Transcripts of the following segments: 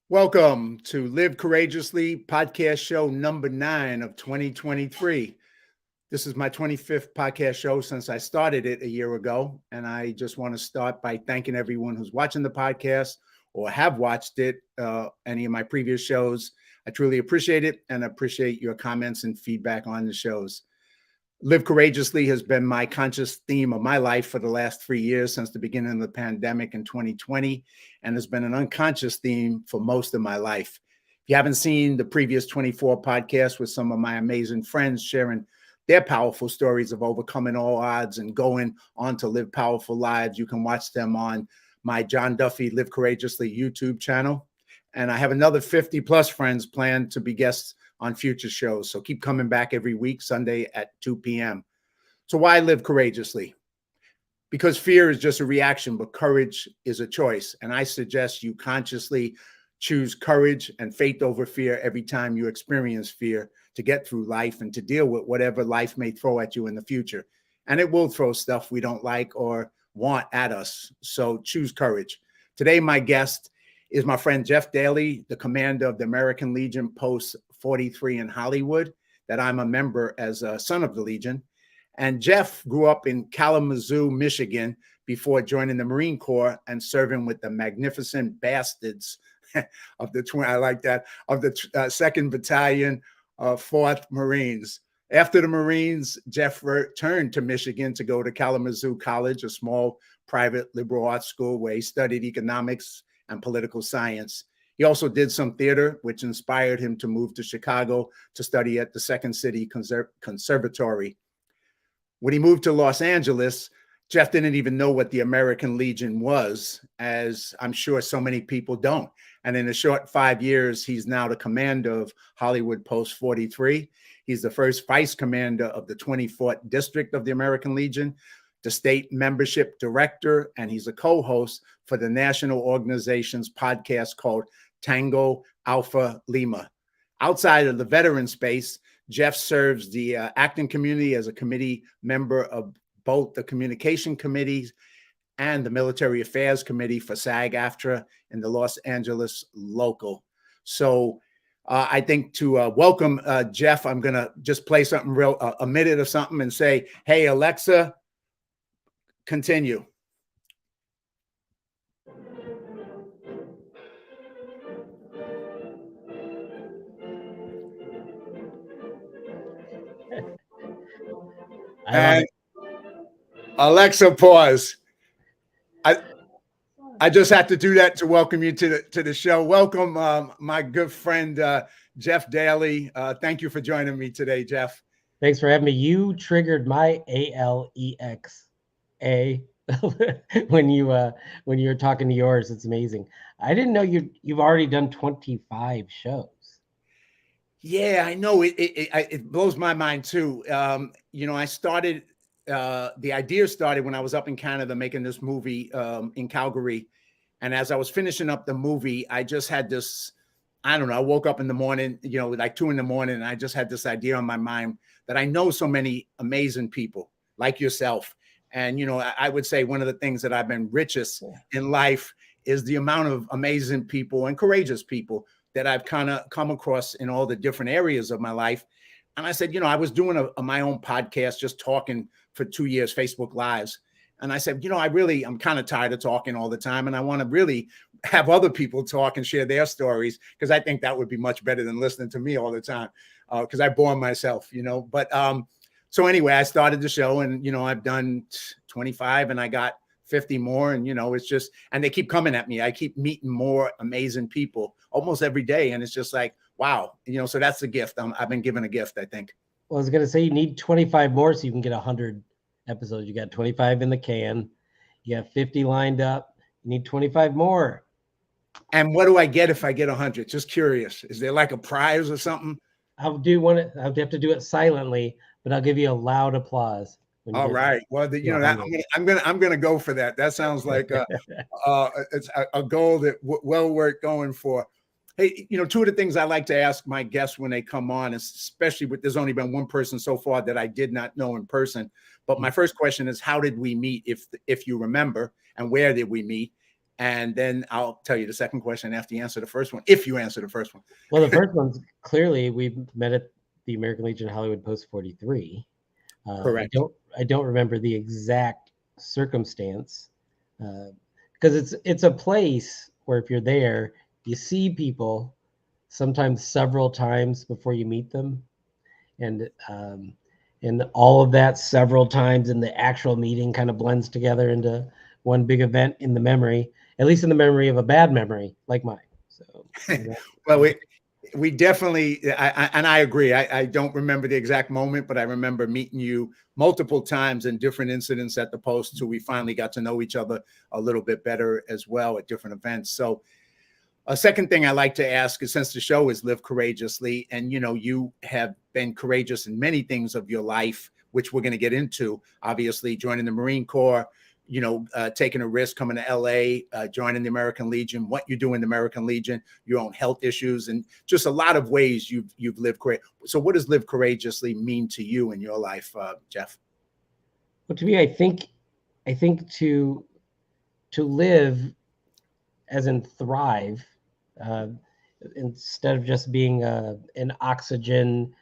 Welcome to Live Courageously podcast show number 9 of 2023. This is my 25th podcast show since I started it a year ago. And I just want to start by thanking everyone who's watching the podcast or have watched it, any of my previous shows. I truly appreciate it and appreciate your comments and feedback on the shows. Live Courageously has been my conscious theme of my life for the last 3 years since the beginning of the pandemic in 2020, and has been an unconscious theme for most of my life. If you haven't seen the previous 24 podcasts with some of my amazing friends sharing their powerful stories of overcoming all odds and going on to live powerful lives, you can watch them on my John Duffy Live Courageously YouTube channel. And I have another 50 plus friends planned to be guests on future shows. So keep coming back every week, Sunday at 2 p.m. So why live courageously? Because fear is just a reaction, but courage is a choice. And I suggest you consciously choose courage and faith over fear every time you experience fear to get through life and to deal with whatever life may throw at you in the future. And it will throw stuff we don't like or want at us. So choose courage. Today, my guest is my friend Jeff Daly, the commander of the American Legion Post 43 in Hollywood, that I'm a member as a son of the Legion. And Jeff grew up in Kalamazoo, Michigan, before joining the Marine Corps and serving with the magnificent bastards of the 2nd Battalion, 4th Marines. After the Marines, Jeff returned to Michigan to go to Kalamazoo College, a small private liberal arts school where he studied economics and political science. He also did some theater, which inspired him to move to Chicago to study at the Second City Conservatory. When he moved to Los Angeles, Jeff didn't even know what the American Legion was, as I'm sure so many people don't. And in a short 5 years, he's now the commander of Hollywood Post 43. He's the first vice commander of the 24th District of the American Legion, the state membership director, and he's a co-host for the national organization's podcast called Tango Alpha Lima. Outside of the veteran space, Jeff serves the acting community as a committee member of both the communication committees and the military affairs committee for SAG-AFTRA in the Los Angeles local. So I think to welcome Jeff, I'm going to just play something real, a minute of something and say, hey, Alexa, continue. And Alexa, pause. I just have to do that to welcome you to the show. Welcome, my good friend Jeff Daly. Thank you for joining me today, Jeff. Thanks for having me. You triggered my ALEXA when you were talking to yours. It's amazing. I didn't know you've already done 25 shows. Yeah, I know. It blows my mind too. I started. The idea started when I was up in Canada making this movie in Calgary, and as I was finishing up the movie, I just had this. I don't know. I woke up in the morning, like 2 a.m, and I just had this idea on my mind that I know so many amazing people like yourself. And, I would say one of the things that I've been richest in life is the amount of amazing people and courageous people that I've kind of come across in all the different areas of my life. And I said, I was doing my own podcast, just talking for 2 years, Facebook Lives. And I said, I'm kind of tired of talking all the time. And I want to really have other people talk and share their stories, because I think that would be much better than listening to me all the time, because I bore myself, But so anyway, I started the show, and, I've done 25 and I got 50 more. And, it's just, and they keep coming at me. I keep meeting more amazing people almost every day. And it's just like, wow, so that's the gift. I've been given a gift, I think. Well, I was going to say you need 25 more so you can get 100 episodes. You got 25 in the can. You have 50 lined up. You need 25 more. And what do I get if I get 100? Just curious. Is there like a prize or something? I'll have to do it silently, but I'll give you a loud applause. All right. Well, I'm gonna go for that. That sounds like it's a goal that well worth going for. Hey, two of the things I like to ask my guests when they come on, especially there's only been one person so far that I did not know in person. But my first question is, how did we meet? If you remember, and where did we meet? And then I'll tell you the second question after you answer the first one, if you answer the first one. Well, the first one's clearly we met at the American Legion Hollywood Post 43. Correct. I don't remember the exact circumstance because it's a place where if you're there, you see people sometimes several times before you meet them, and all of that several times in the actual meeting kind of blends together into one big event in the memory, at least in the memory of a bad memory like mine. So, well, we definitely, and I agree. I don't remember the exact moment, but I remember meeting you multiple times in different incidents at the post, so we finally got to know each other a little bit better as well at different events. So a second thing I like to ask is, since the show is Live Courageously, and you have been courageous in many things of your life, which we're going to get into, obviously joining the Marine Corps, taking a risk, coming to LA, joining the American Legion, what you do in the American Legion, your own health issues, and just a lot of ways you've lived courageously. So what does Live Courageously mean to you in your life, Jeff? Well, to me, I think to live, as in thrive, instead of just being an oxygen,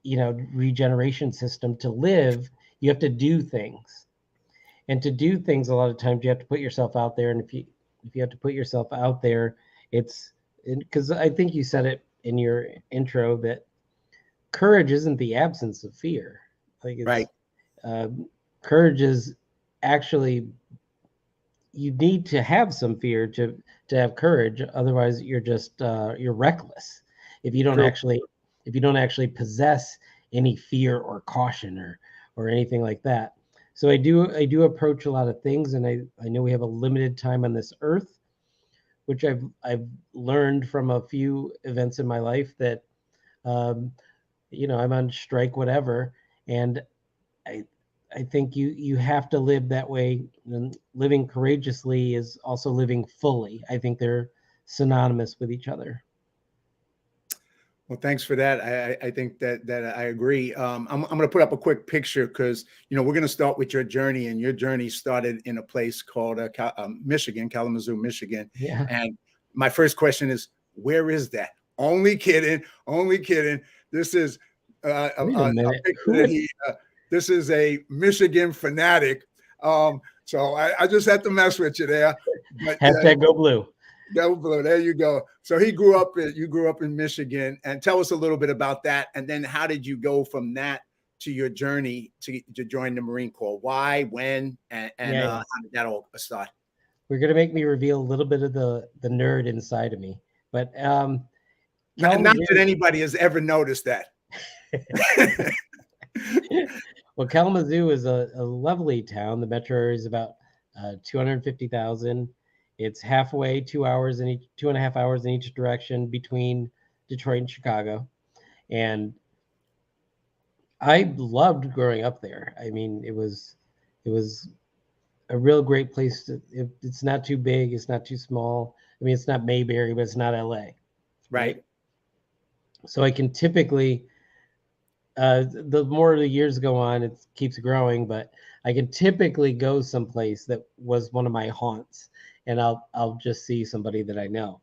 regeneration system. To live, you have to do things, and to do things, a lot of times you have to put yourself out there. And if you have to put yourself out there, it's because I think you said it in your intro that courage isn't the absence of fear. Like it's Right. Courage is actually, you need to have some fear to have courage. Otherwise, you're just you're reckless if you don't actually possess any fear or caution or anything like that. So I do approach a lot of things, and I know we have a limited time on this earth, which I've learned from a few events in my life that I'm on strike, whatever, and I think you have to live that way. And living courageously is also living fully. I think they're synonymous with each other. Well, thanks for that. I think that I agree. I'm going to put up a quick picture because we're going to start with your journey, and your journey started in a place called Michigan, Kalamazoo, Michigan. Yeah. And my first question is, where is that? Only kidding, only kidding. This is a picture that this is a Michigan fanatic. So I just had to mess with you there. But, Hashtag go blue. Go blue. There you go. So you grew up in Michigan, and tell us a little bit about that. And then how did you go from that to your journey to join the Marine Corps? Why, when, and how did that all start? We're going to make me reveal a little bit of the nerd inside of me, but not that anybody has ever noticed that. Well, Kalamazoo is a lovely town. The metro area is about 250,000. It's halfway, 2.5 hours in each direction between Detroit and Chicago. And I loved growing up there. I mean, it was a real great place. It's not too big. It's not too small. I mean, it's not Mayberry, but it's not LA. Right. So I can typically, the more the years go on, it keeps growing, but I can typically go someplace that was one of my haunts, and I'll just see somebody that I know.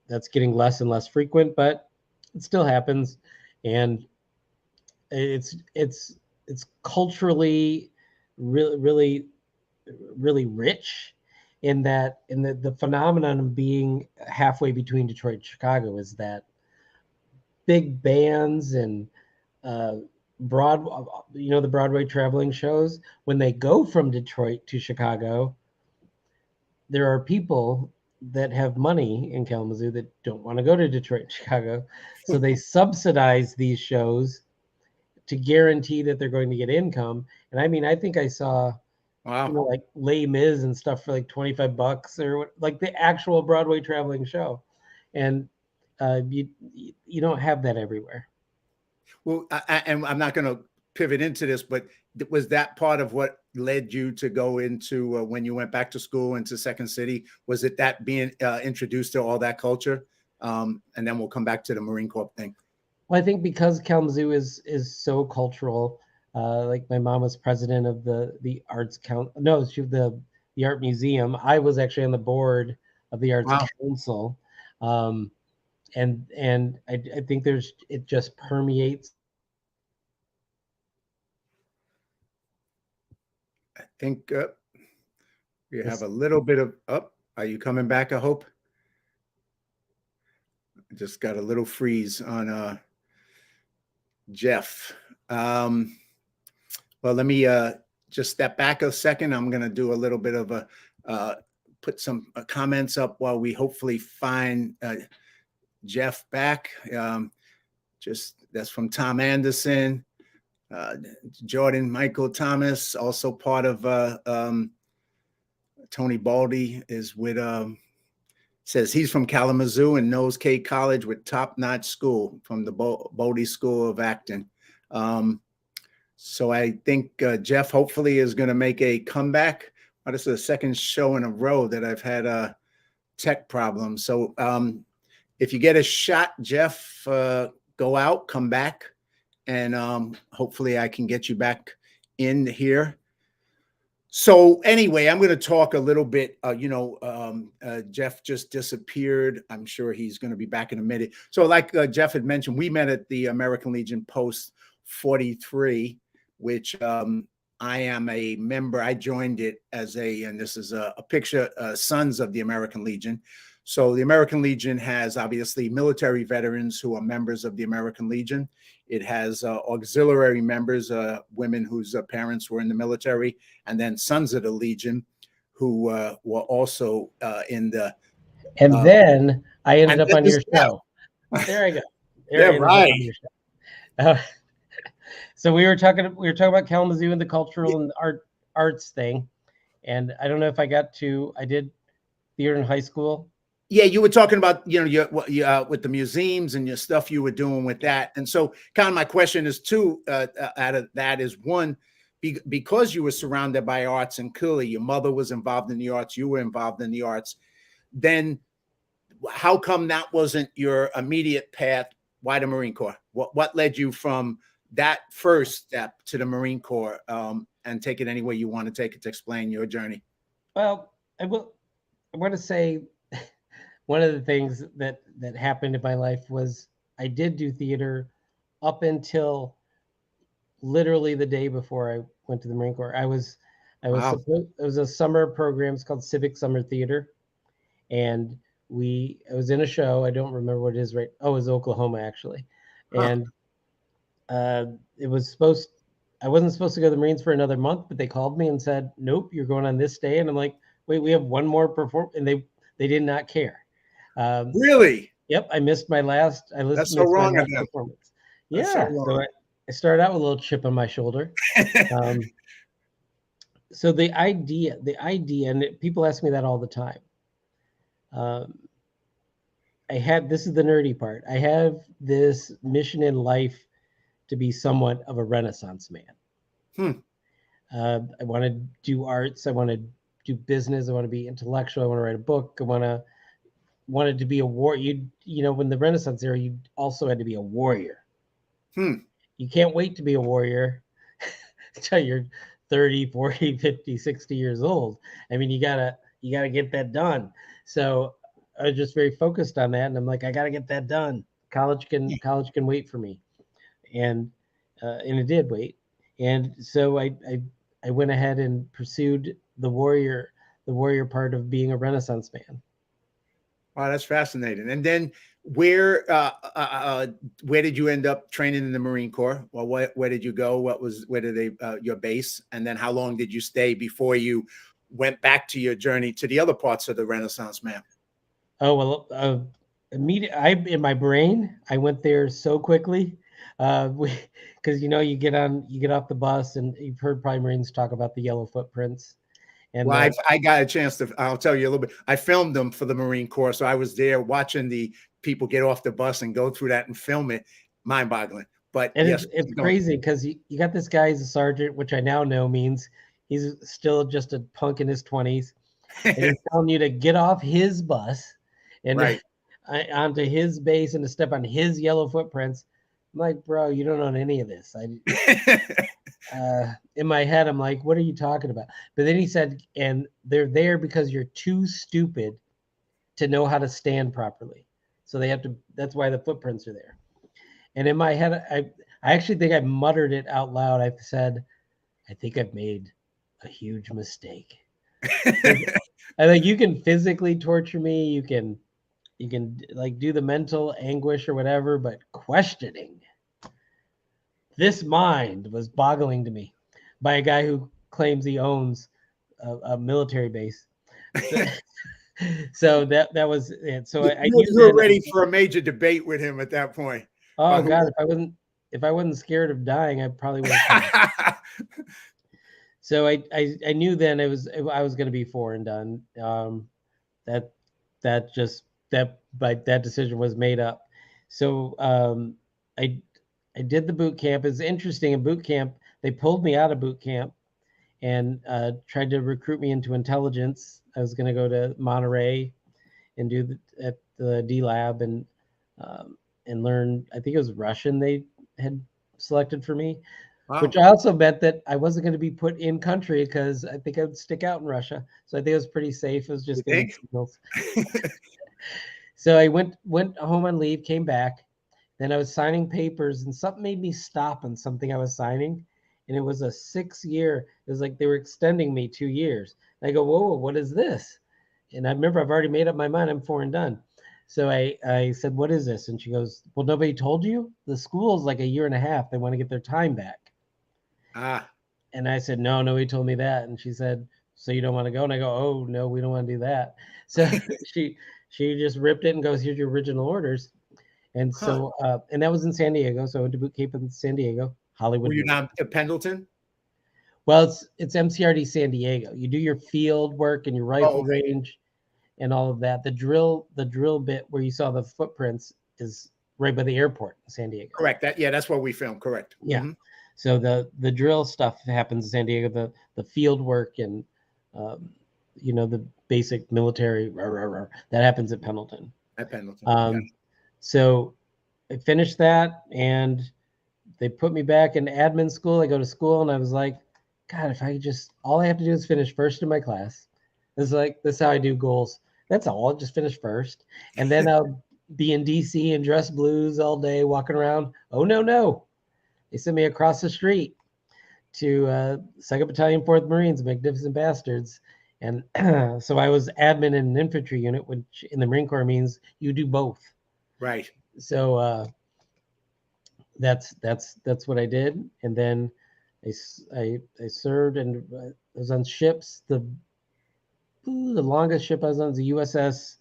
That's getting less and less frequent, but it still happens, and it's culturally really rich in that, the phenomenon of being halfway between Detroit and Chicago is that big bands and the Broadway traveling shows, when they go from Detroit to Chicago, there are people that have money in Kalamazoo that don't want to go to Detroit and Chicago. So they subsidize these shows to guarantee that they're going to get income. And I mean, I think I saw, like Les Mis and stuff for like $25 or like the actual Broadway traveling show. And you don't have that everywhere. Well, and I'm not going to pivot into this, but was that part of what led you to go into when you went back to school into Second City? Was it that being introduced to all that culture? And then we'll come back to the Marine Corps thing. Well, I think because Kalamazoo is so cultural. Like my mom was president of the arts council. No, she was the the art museum. I was actually on the board of the Arts Wow. Council, and I think it just permeates. I think we have This, a little bit of up. Are you coming back? I hope. I just got a little freeze on Jeff. Well, let me just step back a second. I'm going to do a little bit of a put some comments up while we hopefully find Jeff back. Just that's from Tom Anderson, Jordan Michael Thomas, also part of Tony Baldy is with says he's from Kalamazoo and knows K College with top-notch school from the Baldy School of Acting. So I think Jeff hopefully is going to make a comeback. Oh, this is the second show in a row that I've had a tech problem. So if you get a shot, Jeff, go out, come back, and hopefully I can get you back in here. So anyway, I'm going to talk a little bit. Jeff just disappeared. I'm sure he's going to be back in a minute. So like Jeff had mentioned, we met at the American Legion Post 43, which I am a member. I joined it as and this is a picture, Sons of the American Legion. So the American Legion has obviously military veterans who are members of the American Legion. It has auxiliary members, women whose parents were in the military, and then Sons of the Legion who were also in the. and then I ended up on your show. There I go. Yeah, right. So we were talking about Kalamazoo and the cultural and arts thing, and I don't know if I did theater in high school. Yeah, you were talking about, your with the museums and your stuff you were doing with that. And so kind of my question is two out of that is one, because you were surrounded by arts and clearly your mother was involved in the arts, you were involved in the arts, then how come that wasn't your immediate path? Why the Marine Corps? What led you from that first step to the Marine Corps, and take it any way you want to take it to explain your journey? Well, I want to say one of the things that happened in my life was I did do theater up until literally the day before I went to the Marine Corps. It was a summer program. It's called Civic Summer Theater, and I was in a show. I don't remember what it is right. Oh, it was Oklahoma actually, and it was I wasn't supposed to go to the Marines for another month, but they called me and said, "Nope, you're going on this day." And I'm like, "Wait, we have one more performance," and they did not care. Really? Yep, I missed my last. That's so wrong of them. Performance. Yeah, so I started out with a little chip on my shoulder. So the idea, and people ask me that all the time. This is the nerdy part. I have this mission in life to be somewhat of a Renaissance man. I want to do arts. I want to do business. I want to be intellectual. I want to write a book. I wanted to be a warrior. When the Renaissance era, you also had to be a warrior. You can't wait to be a warrior until you're 30, 40, 50, 60 years old. I mean, you gotta get that done. So I was just very focused on that. And I'm like, I gotta get that done. College can wait for me. And it did wait. And so I went ahead and pursued the warrior part of being a Renaissance man. Wow, that's fascinating. And then where did you end up training in the Marine Corps? Well, where did you go? Where did they your base? And then how long did you stay before you went back to your journey to the other parts of the Renaissance man? Oh, well, in my brain, I went there so quickly. Because you get off the bus, and you've heard probably Marines talk about the yellow footprints. And well, I got a chance I'll tell you a little bit. I filmed them for the Marine Corps, so I was there watching the people get off the bus and go through that and film it. Mind-boggling. But yes, it's crazy because you got this guy as a sergeant, which I now know means he's still just a punk in his 20s, and he's telling you to get off his bus and onto his base and to step on his yellow footprints. I'm like, bro, you don't own any of this. in my head, I'm like, what are you talking about? But then he said, and they're there because you're too stupid to know how to stand properly. So they have to, that's why the footprints are there. And in my head, I actually think I muttered it out loud. I said, I think I've made a huge mistake. I think you can physically torture me. You can like do the mental anguish or whatever, but questioning this mind was boggling to me by a guy who claims he owns a military base. So, so that was it. So I knew You were then. ready for a major debate with him at that point. Oh God, if I wasn't scared of dying, I probably would have. So I knew then I was going to be 4 and done. That that just that decision was made up. So I I did the boot camp. It's interesting. In boot camp, they pulled me out of boot camp and tried to recruit me into intelligence. I was going to go to Monterey and do at the D Lab and learn. I think it was Russian they had selected for me, Wow. which I also bet that I wasn't going to be put in country because I think I would stick out in Russia. So I think it was pretty safe. It was just getting signals. So I went home on leave, came back. Then I was signing papers, and something made me stop on something I was signing, and it was a 6-year. It was like they were extending me 2 years. And I go, whoa, what is this? And I remember I've already made up my mind. I'm 4 and done. So I said, what is this? And she goes, well, nobody told you? The school's like a year and a half. They want to get their time back. Ah. And I said, no, nobody told me that. And she said, so you don't want to go? And I go, oh, no, we don't want to do that. So she just ripped it and goes, here's your original orders. And so, and that was in San Diego. So I went to boot camp in San Diego, Hollywood. Were you not at Pendleton? Well, it's MCRD San Diego. You do your field work and your rifle range and all of that. The drill bit where you saw the footprints is right by the airport in San Diego. Correct. That's where we filmed. Correct. Yeah. Mm-hmm. So the drill stuff happens in San Diego. The field work and the basic military that happens at Pendleton. At Pendleton. So I finished that and they put me back in admin school. I go to school and I was like, God, if I just, all I have to do is finish first in my class. It's like, that's how I do goals. That's all. I'll just finish first. And then I'll be in DC and dress blues all day, walking around. Oh, no. They sent me across the street to 2nd Battalion, 4th Marines, Magnificent Bastards. And so I was admin in an infantry unit, which in the Marine Corps means you do both. Right. So that's what I did. And then I served and I was on ships. The longest ship I was on is the USS.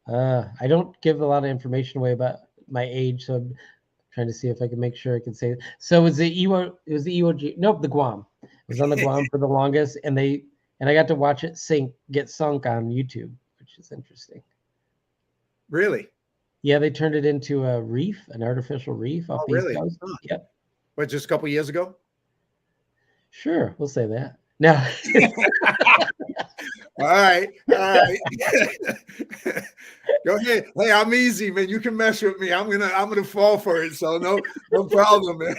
I don't give a lot of information away about my age, so I'm trying to see if I can make sure I can say it. So it was the Iwo Jima. Nope, the Guam. I was on the Guam for the longest, and I got to watch it get sunk on YouTube, which is interesting. Really? Yeah, they turned it into a reef, an artificial reef off the East Coast. Huh. Yep. What, just a couple years ago? Sure, we'll say that. No. All right. Go ahead. Hey, I'm easy, man. You can mess with me. I'm gonna fall for it. So no problem, man.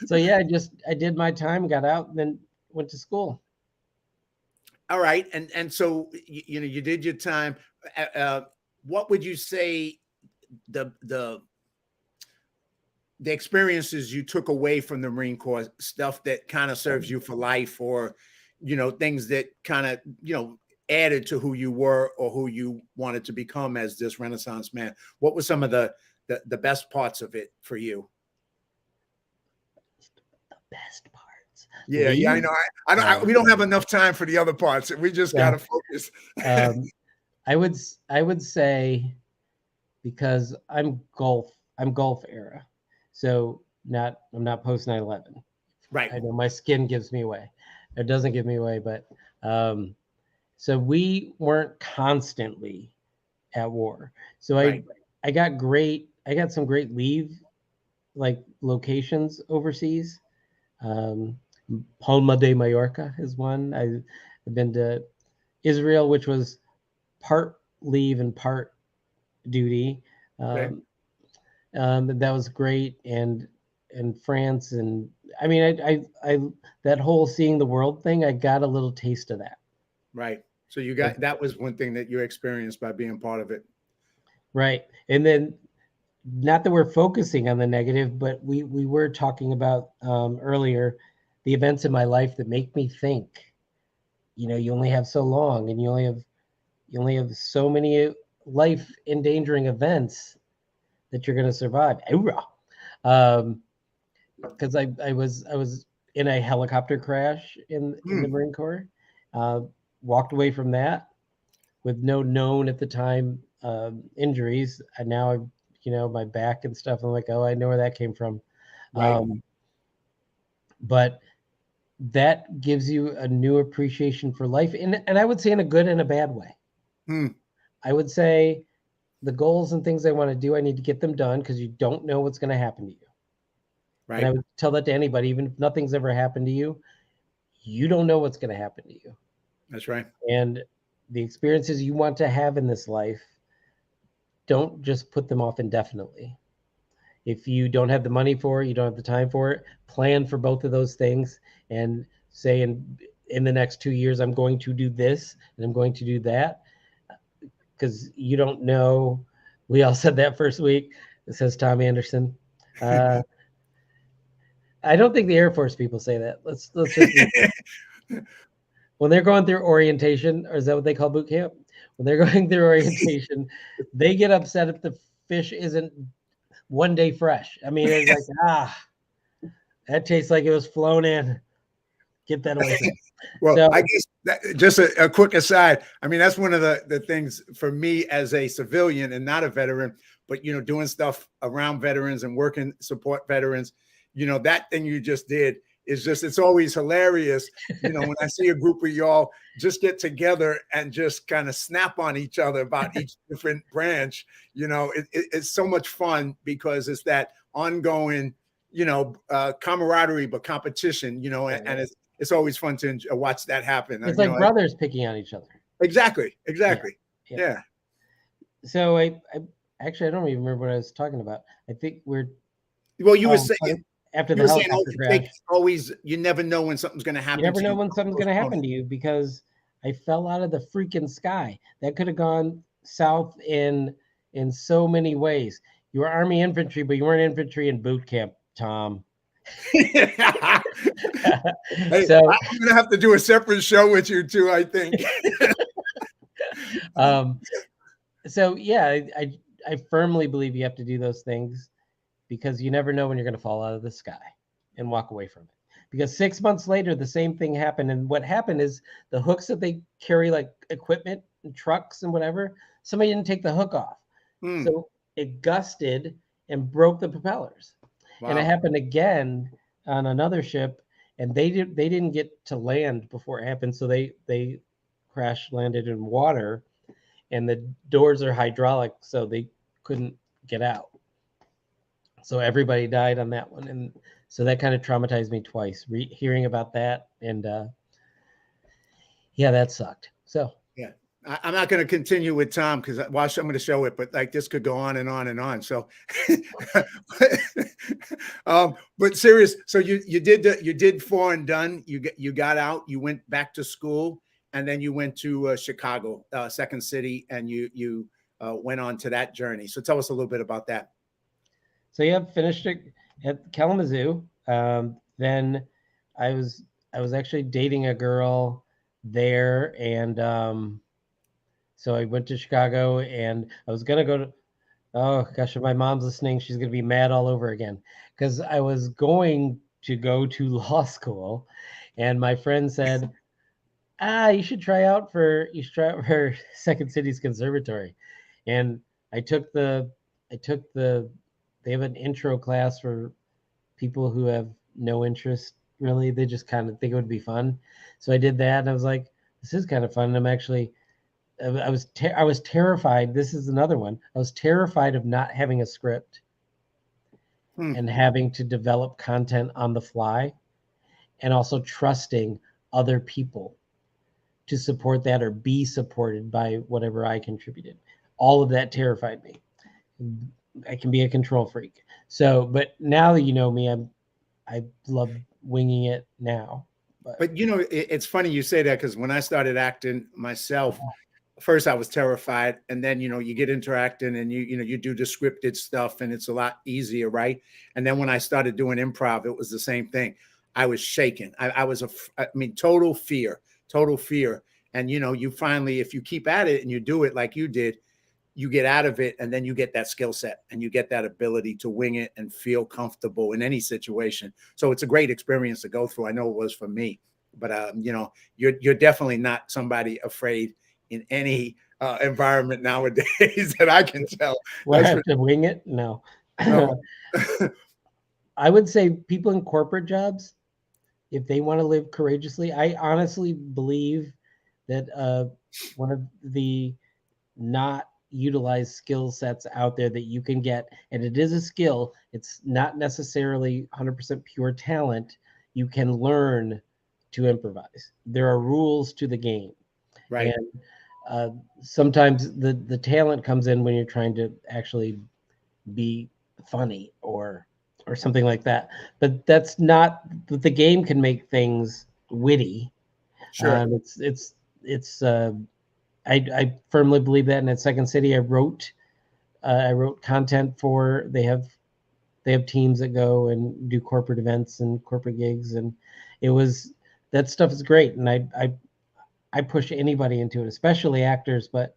So yeah, I did my time, got out, and then went to school. All right, and so you did your time. What would you say the experiences you took away from the Marine Corps, stuff that kind of serves you for life, or things that kind of added to who you were or who you wanted to become as this Renaissance man? What were some of the best parts of it for you? The best parts. Yeah, I know. I don't. We don't have enough time for the other parts. We just gotta focus. I would say, because I'm Gulf era, so I'm not post 9/11. Right. I know my skin gives me away. It doesn't give me away, but so we weren't constantly at war. So I got some great leave like locations overseas. Palma de Mallorca is one. I've been to Israel, which was part leave and part duty. That was great. And and France, and I mean, I that whole seeing the world thing, I got a little taste of that. Right. So you got, that was one thing that you experienced by being part of it. Right. And then, not that we're focusing on the negative, but we were talking about earlier the events in my life that make me think, you only have so long, and you only have so many life endangering events that you're going to survive. Because I was in a helicopter crash in the Marine Corps. Uh, Walked away from that with no known at the time injuries, and now my back and stuff. I'm like, oh, I know where that came from. Right. But that gives you a new appreciation for life, and I would say in a good and a bad way. Hmm. I would say the goals and things I want to do, I need to get them done, because you don't know what's going to happen to you. And I Right. would tell that to anybody, even if nothing's ever happened to you, you don't know what's going to happen to you. That's right. And the experiences you want to have in this life, don't just put them off indefinitely. If you don't have the money for it, you don't have the time for it, plan for both of those things, and say in the next 2 years, I'm going to do this and I'm going to do that, because you don't know. We all said that first week. It says Tom Anderson. I don't think the Air Force people say that. Let's just when they're going through orientation, or is that what they call boot camp? When they're going through orientation, they get upset if the fish isn't one day fresh. I mean, it's like, that tastes like it was flown in. Get that away from me. Well, So I guess just a quick aside. I mean, that's one of the things for me as a civilian and not a veteran, but doing stuff around veterans and working support veterans. That thing you just did is just, it's always hilarious. When I see a group of y'all just get together and just kind of snap on each other about each different branch, it's so much fun, because it's that ongoing, camaraderie, but competition, and it's always fun to watch that happen. it's like brothers picking on each other. Exactly. Yeah. So I actually, I don't even remember what I was talking about. I think Well, you were saying, after you the were saying, helicopter crash, always, you never know when something's going to happen. you never to know you. when something's going to happen to you, because I fell out of the freaking sky. That could have gone south in so many ways. You were Army infantry, but you weren't infantry in boot camp, Tom. Hey, So I'm gonna have to do a separate show with you too, I think. So yeah, I firmly believe you have to do those things, because you never know when you're going to fall out of the sky and walk away from it. Because 6 months later, the same thing happened. And what happened is, the hooks that they carry, like equipment and trucks and whatever, somebody didn't take the hook off. So it gusted and broke the propellers. Wow. And it happened again on another ship, and they didn't get to land before it happened. So they crash landed in water, and the doors are hydraulic, so they couldn't get out. So everybody died on that one, and so that kind of traumatized me twice, hearing about that, and yeah, that sucked. So yeah, I'm not going to continue with Tom, because I watched some of the show, but like this could go on and on and on. So, but serious. So you did foreign done. You got out. You went back to school, and then you went to Chicago, Second City, and you went on to that journey. So tell us a little bit about that. So yeah, finished it at Kalamazoo. Then I was actually dating a girl there, and so I went to Chicago, and I was gonna go to. Oh gosh, if my mom's listening, she's gonna be mad all over again, because I was going to go to law school, and my friend said, you should try out for Second City's conservatory. And I took the they have an intro class for people who have no interest really. They just kind of think it would be fun. So I did that, and I was like, this is kind of fun. I'm actually I was terrified. This is another one. I was terrified of not having a script and having to develop content on the fly, and also trusting other people to support that or be supported by whatever I contributed. All of that terrified me. I can be a control freak. So, but now that you know me, I love winging it now. But it's funny you say that, because when I started acting myself, first I was terrified, and then you get into acting, and you do the scripted stuff, and it's a lot easier, right? And then when I started doing improv, it was the same thing. I was shaken. I was I mean, total fear, total fear. And you finally, if you keep at it and you do it like you did, you get out of it, and then you get that skill set, and you get that ability to wing it and feel comfortable in any situation. So it's a great experience to go through. I know it was for me. But you're definitely not somebody afraid in any environment nowadays that I can tell. What, I have to wing it? No. No. I would say people in corporate jobs, if they want to live courageously, I honestly believe that one of the not utilized skill sets out there that you can get, and it is a skill, it's not necessarily 100% pure talent. You can learn to improvise. There are rules to the game. Right. And sometimes the talent comes in when you're trying to actually be funny or something like that. But that's not, the game can make things witty. Sure. I firmly believe that. And at Second City, I wrote content for, they have teams that go and do corporate events and corporate gigs, and that stuff is great. And I push anybody into it, especially actors, but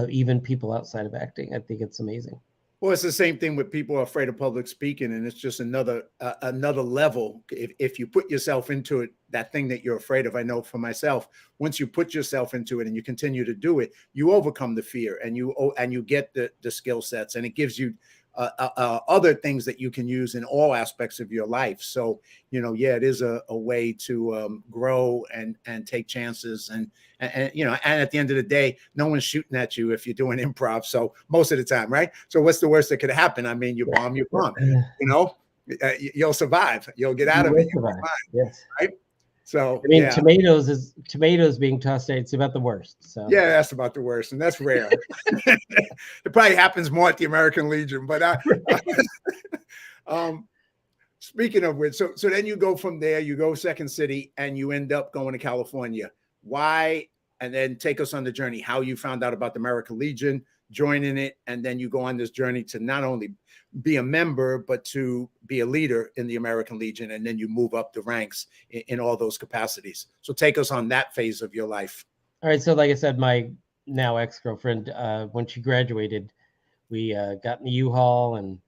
even people outside of acting. I think it's amazing. Well, it's the same thing with people who are afraid of public speaking, and it's just another level. If you put yourself into it, that thing that you're afraid of, I know for myself, once you put yourself into it and you continue to do it, you overcome the fear, and you get the skill sets, and it gives you other things that you can use in all aspects of your life. So, it is a way to grow and take chances. And at the end of the day, no one's shooting at you if you're doing improv. So most of the time, right? So what's the worst that could happen? I mean, you bomb, you'll survive. You'll get out of it. You'll be fine, yes. Right? So, I mean, tomatoes being tossed out, it's about the worst. So yeah, that's about the worst, and that's rare. It probably happens more at the American Legion. But speaking of which, so then you go from there, you go Second City, and you end up going to California. Why? And then take us on the journey, how you found out about the American Legion, joining it, and then you go on this journey to not only be a member, but to be a leader in the American Legion, and then you move up the ranks in all those capacities. So take us on that phase of your life. All right. So like I said, my now ex-girlfriend, when she graduated, we got in the U-Haul and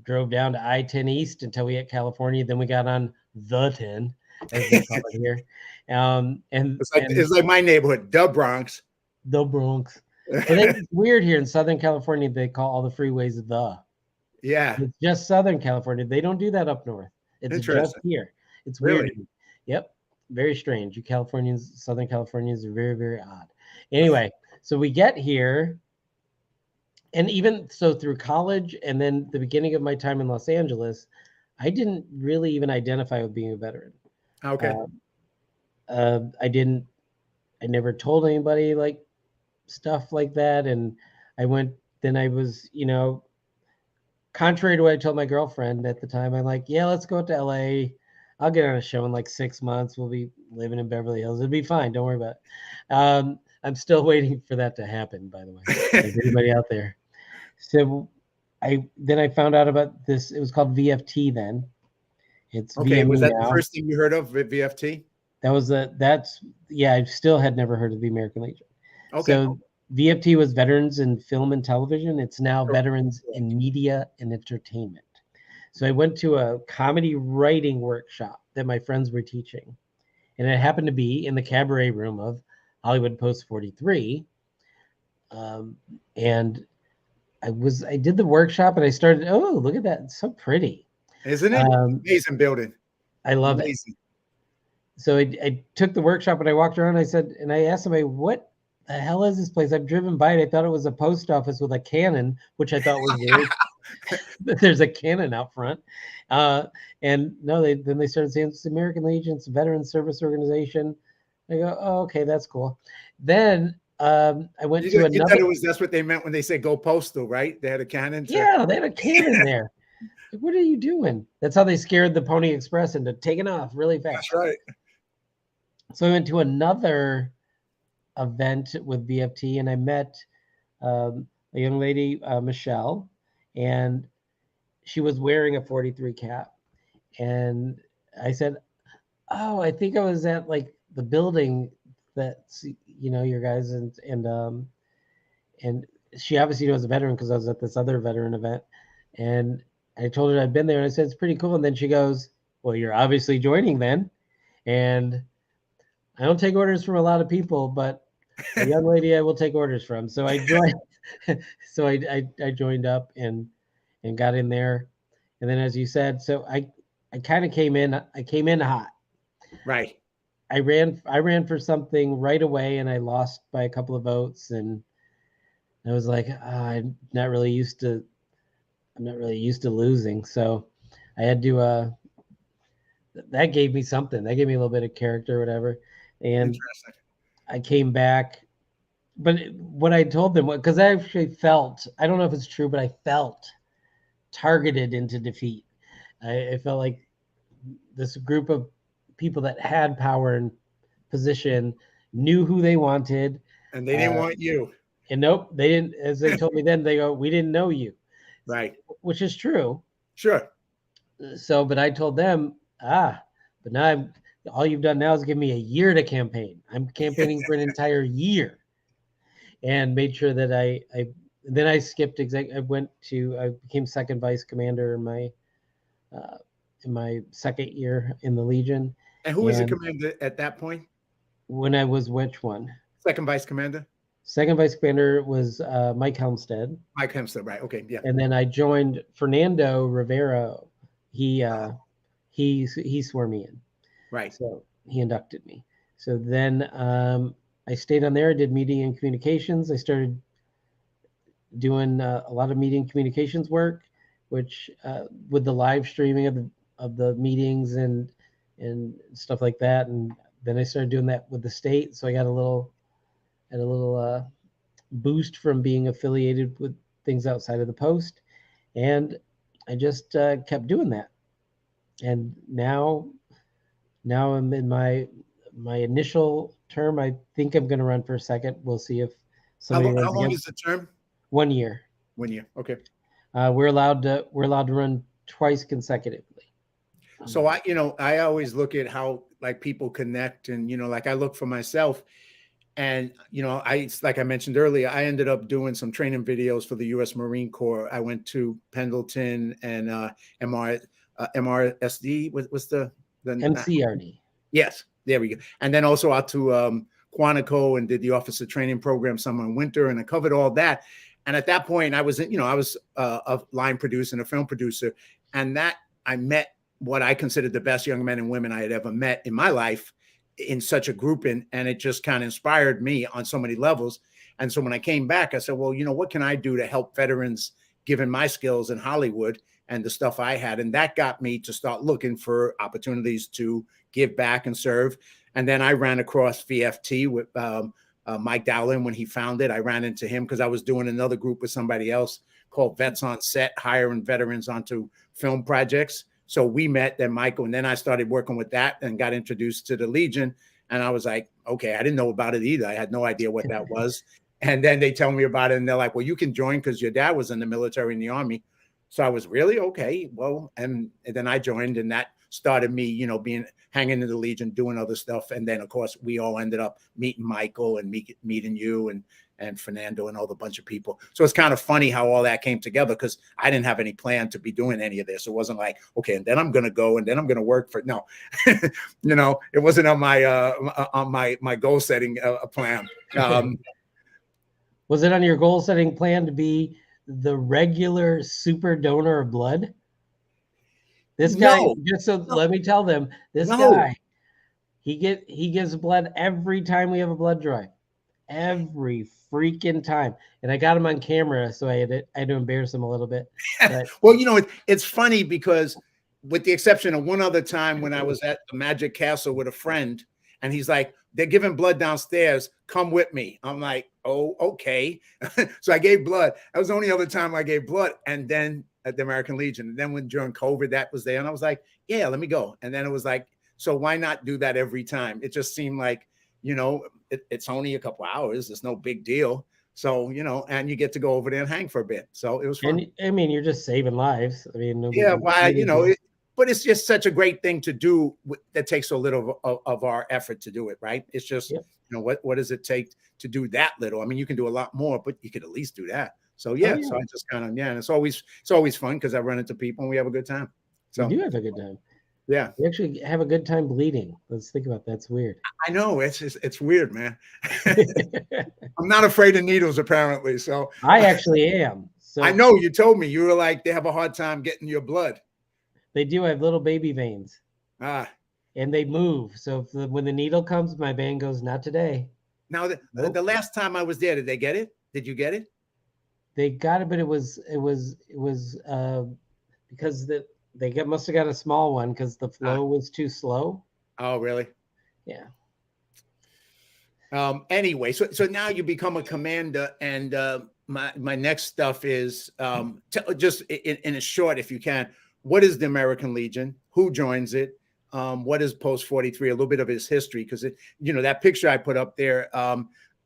drove down to I-10 East until we hit California. Then we got on the 10, as they call it here. And it's like my neighborhood, the Bronx. The Bronx. But it's weird here in Southern California. They call all the freeways the. Yeah. It's just Southern California. They don't do that up north. It's just here. It's weird. Really? Yep. Very strange. You Californians, Southern Californians are very, very odd. Anyway, so we get here. And even so, through college and then the beginning of my time in Los Angeles, I didn't really even identify with being a veteran. Okay. I never told anybody like stuff like that. And I was, contrary to what I told my girlfriend at the time, I'm like, yeah, let's go to LA. I'll get on a show in like 6 months. We'll be living in Beverly Hills. It'll be fine. Don't worry about it. I'm still waiting for that to happen, by the way. Is anybody out there? So I found out about this. It was called VFT then. It's okay. VME Was that now. the first thing you heard of VFT? I still had never heard of the American Legion. Okay. So VFT was Veterans in Film and Television. It's now Veterans in Media and Entertainment. So I went to a comedy writing workshop that my friends were teaching. And it happened to be in the cabaret room of Hollywood Post 43. And I did the workshop and I started, oh, look at that. It's so pretty. Isn't it? Amazing building. I love it. So I took the workshop and I walked around. And I asked somebody, what the hell is this place? I've driven by it. I thought it was a post office with a cannon, which I thought was weird. There's a cannon out front. And no, then they started saying it's the American Legion, it's a veteran service organization. I go, oh, okay, that's cool. Then I went to You thought another. that's what they meant when they said go postal, right? They had a cannon. Yeah, they had a cannon there. Like, what are you doing? That's how they scared the Pony Express into taking off really fast. That's right. So I went to another event with VFT, and I met a young lady, Michelle, and she was wearing a 43 cap. And I said, "Oh, I think I was at like the building that's your guys and she obviously knows a veteran because I was at this other veteran event, and I told her I'd been there, and I said it's pretty cool. And then she goes, "Well, you're obviously joining then." And I don't take orders from a lot of people, but a young lady I will take orders from. So I joined. So I joined up and got in there, and then as you said, so I kind of came in. I came in hot. Right. I ran for something right away, and I lost by a couple of votes, and I was like, I'm not really used to losing. So I had to that gave me something. That gave me a little bit of character or whatever. And Interesting. I came back. But what I told them, because I actually felt, I don't know if it's true, but I felt targeted into defeat. I felt like this group of people that had power and position knew who they wanted. And they didn't want you. And nope, they didn't. As they told me then, they go, "We didn't know you," Right. which is true. Sure. So, but I told them, but now all you've done now is give me a year to campaign. I'm campaigning for an entire year, and made sure that then I skipped I became second vice commander in my second year in the Legion. And who was the commander at that point? When I was which one? Second vice commander? Second vice commander was Mike Helmstead. Mike Helmstead, right. Okay, yeah. And then I joined Fernando Rivera. He swore me in. Right. So he inducted me. So then I stayed on there. I did media and communications. I started doing a lot of media and communications work, which with the live streaming of the meetings and stuff like that. And then I started doing that with the state. So I got a little boost from being affiliated with things outside of the Post, and I just kept doing that. And now I'm in my initial term. I think I'm going to run for a second. We'll see if somebody runs How long again. is the term? 1 year. 1 year. Okay. We're allowed to run twice consecutively. So I always look at how like people connect, and like I look for myself, and like I mentioned earlier, I ended up doing some training videos for the U.S. Marine Corps. I went to Pendleton and MRSD. What's the MCRD? Yes, there we go. And then also out to Quantico and did the officer training program summer and winter, and I covered all that. And at that point, I was a line producer and a film producer, and that I met what I considered the best young men and women I had ever met in my life in such a grouping, and it just kind of inspired me on so many levels. And so when I came back, I said, well, what can I do to help veterans, given my skills in Hollywood and the stuff I had? And that got me to start looking for opportunities to give back and serve. And then I ran across VFT with Mike Daly. When he found it, I ran into him because I was doing another group with somebody else called Vets on Set, hiring veterans onto film projects. So we met, then Michael, and then I started working with that and got introduced to the Legion. And I was like, okay, I didn't know about it either. I had no idea what that was. And then they tell me about it, and they're like, well, you can join because your dad was in the military, in the Army. So I was really okay. Well, and then I joined, and that started me, hanging in the Legion, doing other stuff. And then, of course, we all ended up meeting Michael and meeting you and Fernando and all the bunch of people. So it's kind of funny how all that came together, because I didn't have any plan to be doing any of this. It wasn't like, okay, and then I'm going to go and then I'm going to work for, no, it wasn't on my goal setting plan. Was it on your goal setting plan to be the regular super donor of blood? This guy, let me tell them, this guy, he gives blood every time we have a blood drive. Every freaking time. And I got him on camera, so I had to embarrass him a little bit. But well, it's funny because with the exception of one other time when I was at the Magic Castle with a friend, and he's like, they're giving blood downstairs. Come with me. I'm like, oh, okay. So I gave blood. That was the only other time I gave blood. And then at the American Legion. And then when during COVID that was there, and I was like, yeah, let me go. And then it was like, so why not do that every time? It just seemed like, it's only a couple hours. It's no big deal. So, and you get to go over there and hang for a bit. So it was fun. And I mean, you're just saving lives. I mean, Yeah, why, but it's just such a great thing to do that takes so little of our effort to do it, right? It's just, Yep. What does it take to do that little? I mean, you can do a lot more, but you could at least do that. So yeah, Oh, yeah. so I just kind of, and it's always fun because I run into people and we have a good time. So We do have a good time. Yeah. We actually have a good time bleeding. Let's think about that. That's weird. I know it's weird, man. I'm not afraid of needles, apparently. So I actually am. So I know you told me you were like, they have a hard time getting your blood. They do have little baby veins. Ah. And they move. So when the needle comes, my vein goes, not today. Now, the last time I was there, did they get it? Did you get it? They got it, but it was because they must have got a small one because the flow was too slow. Oh, really? Yeah. Anyway, so now you become a commander, and my next stuff is just in a short, if you can, what is the American Legion? Who joins it? What is Post 43? A little bit of its history, because that picture I put up there.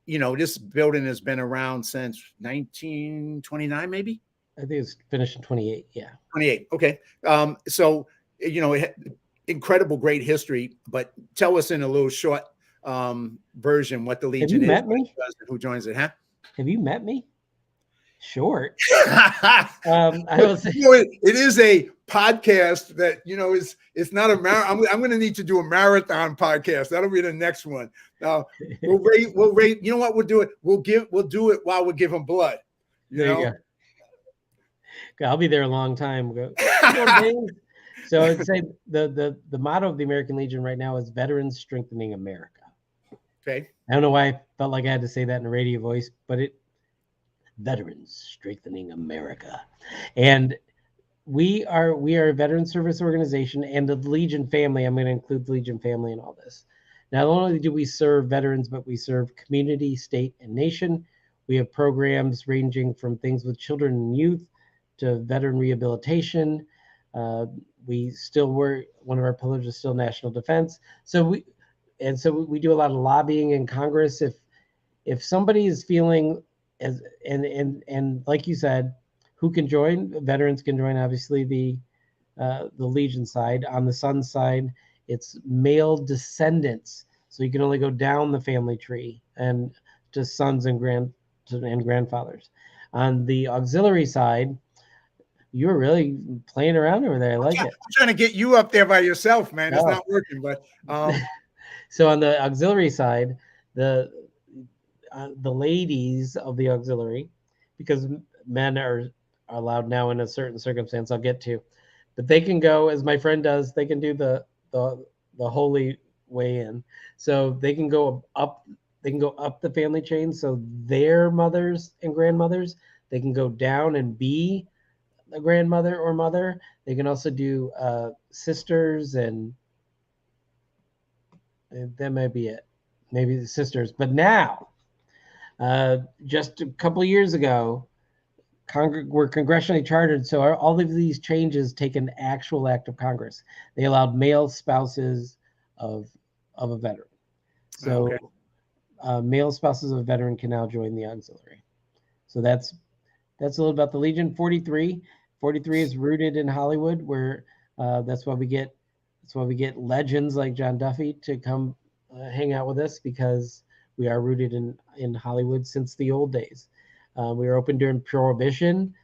This building has been around since 1929, maybe. I think it's finished in 28. Yeah. 28. Okay. So it had incredible, great history. But tell us in a little short version what the Legion is. Have you met me? Who joins it? Huh? Have you met me? Short. It is a podcast that it's not a marathon. I'm going to need to do a marathon podcast. That'll be the next one. We'll rate. You know what? We'll do it. We'll do it while we're giving blood. There you go. I'll be there a long time. So I'd say the motto of the American Legion right now is Veterans Strengthening America. Okay. I don't know why I felt like I had to say that in a radio voice, but Veterans Strengthening America. And we are a veteran service organization, and the Legion family, I'm going to include the Legion family in all this. Not only do we serve veterans, but we serve community, state, and nation. We have programs ranging from things with children and youth to veteran rehabilitation. We still work, one of our pillars is still national defense. So we do a lot of lobbying in Congress. If somebody is feeling and like you said, who can join? Veterans can join, obviously, the Legion side. On the Sun side, it's male descendants. So you can only go down the family tree and to sons and grandfathers. On the auxiliary side, you're really playing around over there. I like it. I'm trying to get you up there by yourself, man. It's not working, but so on the auxiliary side, the ladies of the auxiliary, because men are allowed now in a certain circumstance I'll get to, but they can go, as my friend does, they can do the holy way in. So they can go up the family chain. So their mothers and grandmothers, they can go down and be a grandmother or mother. They can also do sisters, and that might be it. Maybe the sisters. But now, just a couple of years ago, we're congressionally chartered, so all of these changes take an actual act of Congress. They allowed male spouses of a veteran. So male spouses of a veteran can now join the auxiliary. So that's a little about the Legion. 43 is rooted in Hollywood, where that's why we get legends like John Duffy to come hang out with us, because we are rooted in Hollywood since the old days. We were open during Prohibition.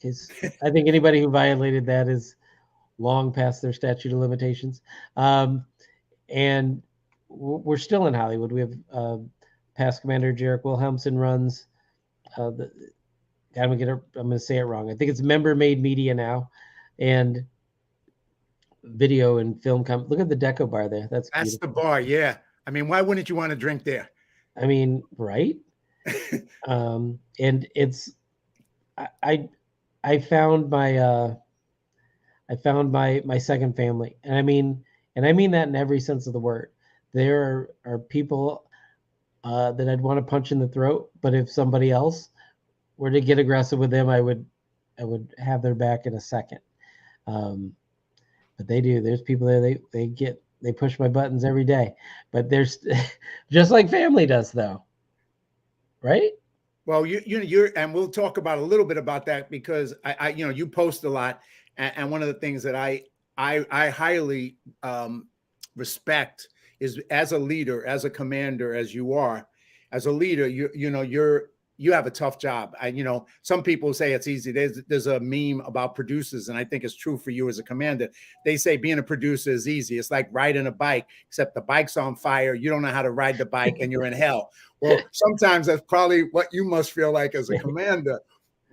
I think anybody who violated that is long past their statute of limitations. And we're still in Hollywood. We have past Commander Jarek Wilhelmsen runs. I'm going to say it wrong. I think it's member-made media now, and video and film. Look at the deco bar there. That's beautiful. The bar. Yeah. I mean, why wouldn't you want to drink there? I mean, right? And it's, I found my second family, and I mean that in every sense of the word. there are people that I'd want to punch in the throat, but if somebody else were to get aggressive with them, I would have their back in a second. But they do. There's people there. They push my buttons every day. But there's just like family does, though, right? Well, you're, and we'll talk about a little bit about that because I you post a lot, and one of the things that I highly respect is, as a leader, as a commander, as you are, as a leader, you have a tough job. Some people say it's easy. There's a meme about producers, and I think it's true for you as a commander. They say being a producer is easy. It's like riding a bike, except the bike's on fire. You don't know how to ride the bike, and you're in hell. Well, sometimes that's probably what you must feel like as a commander,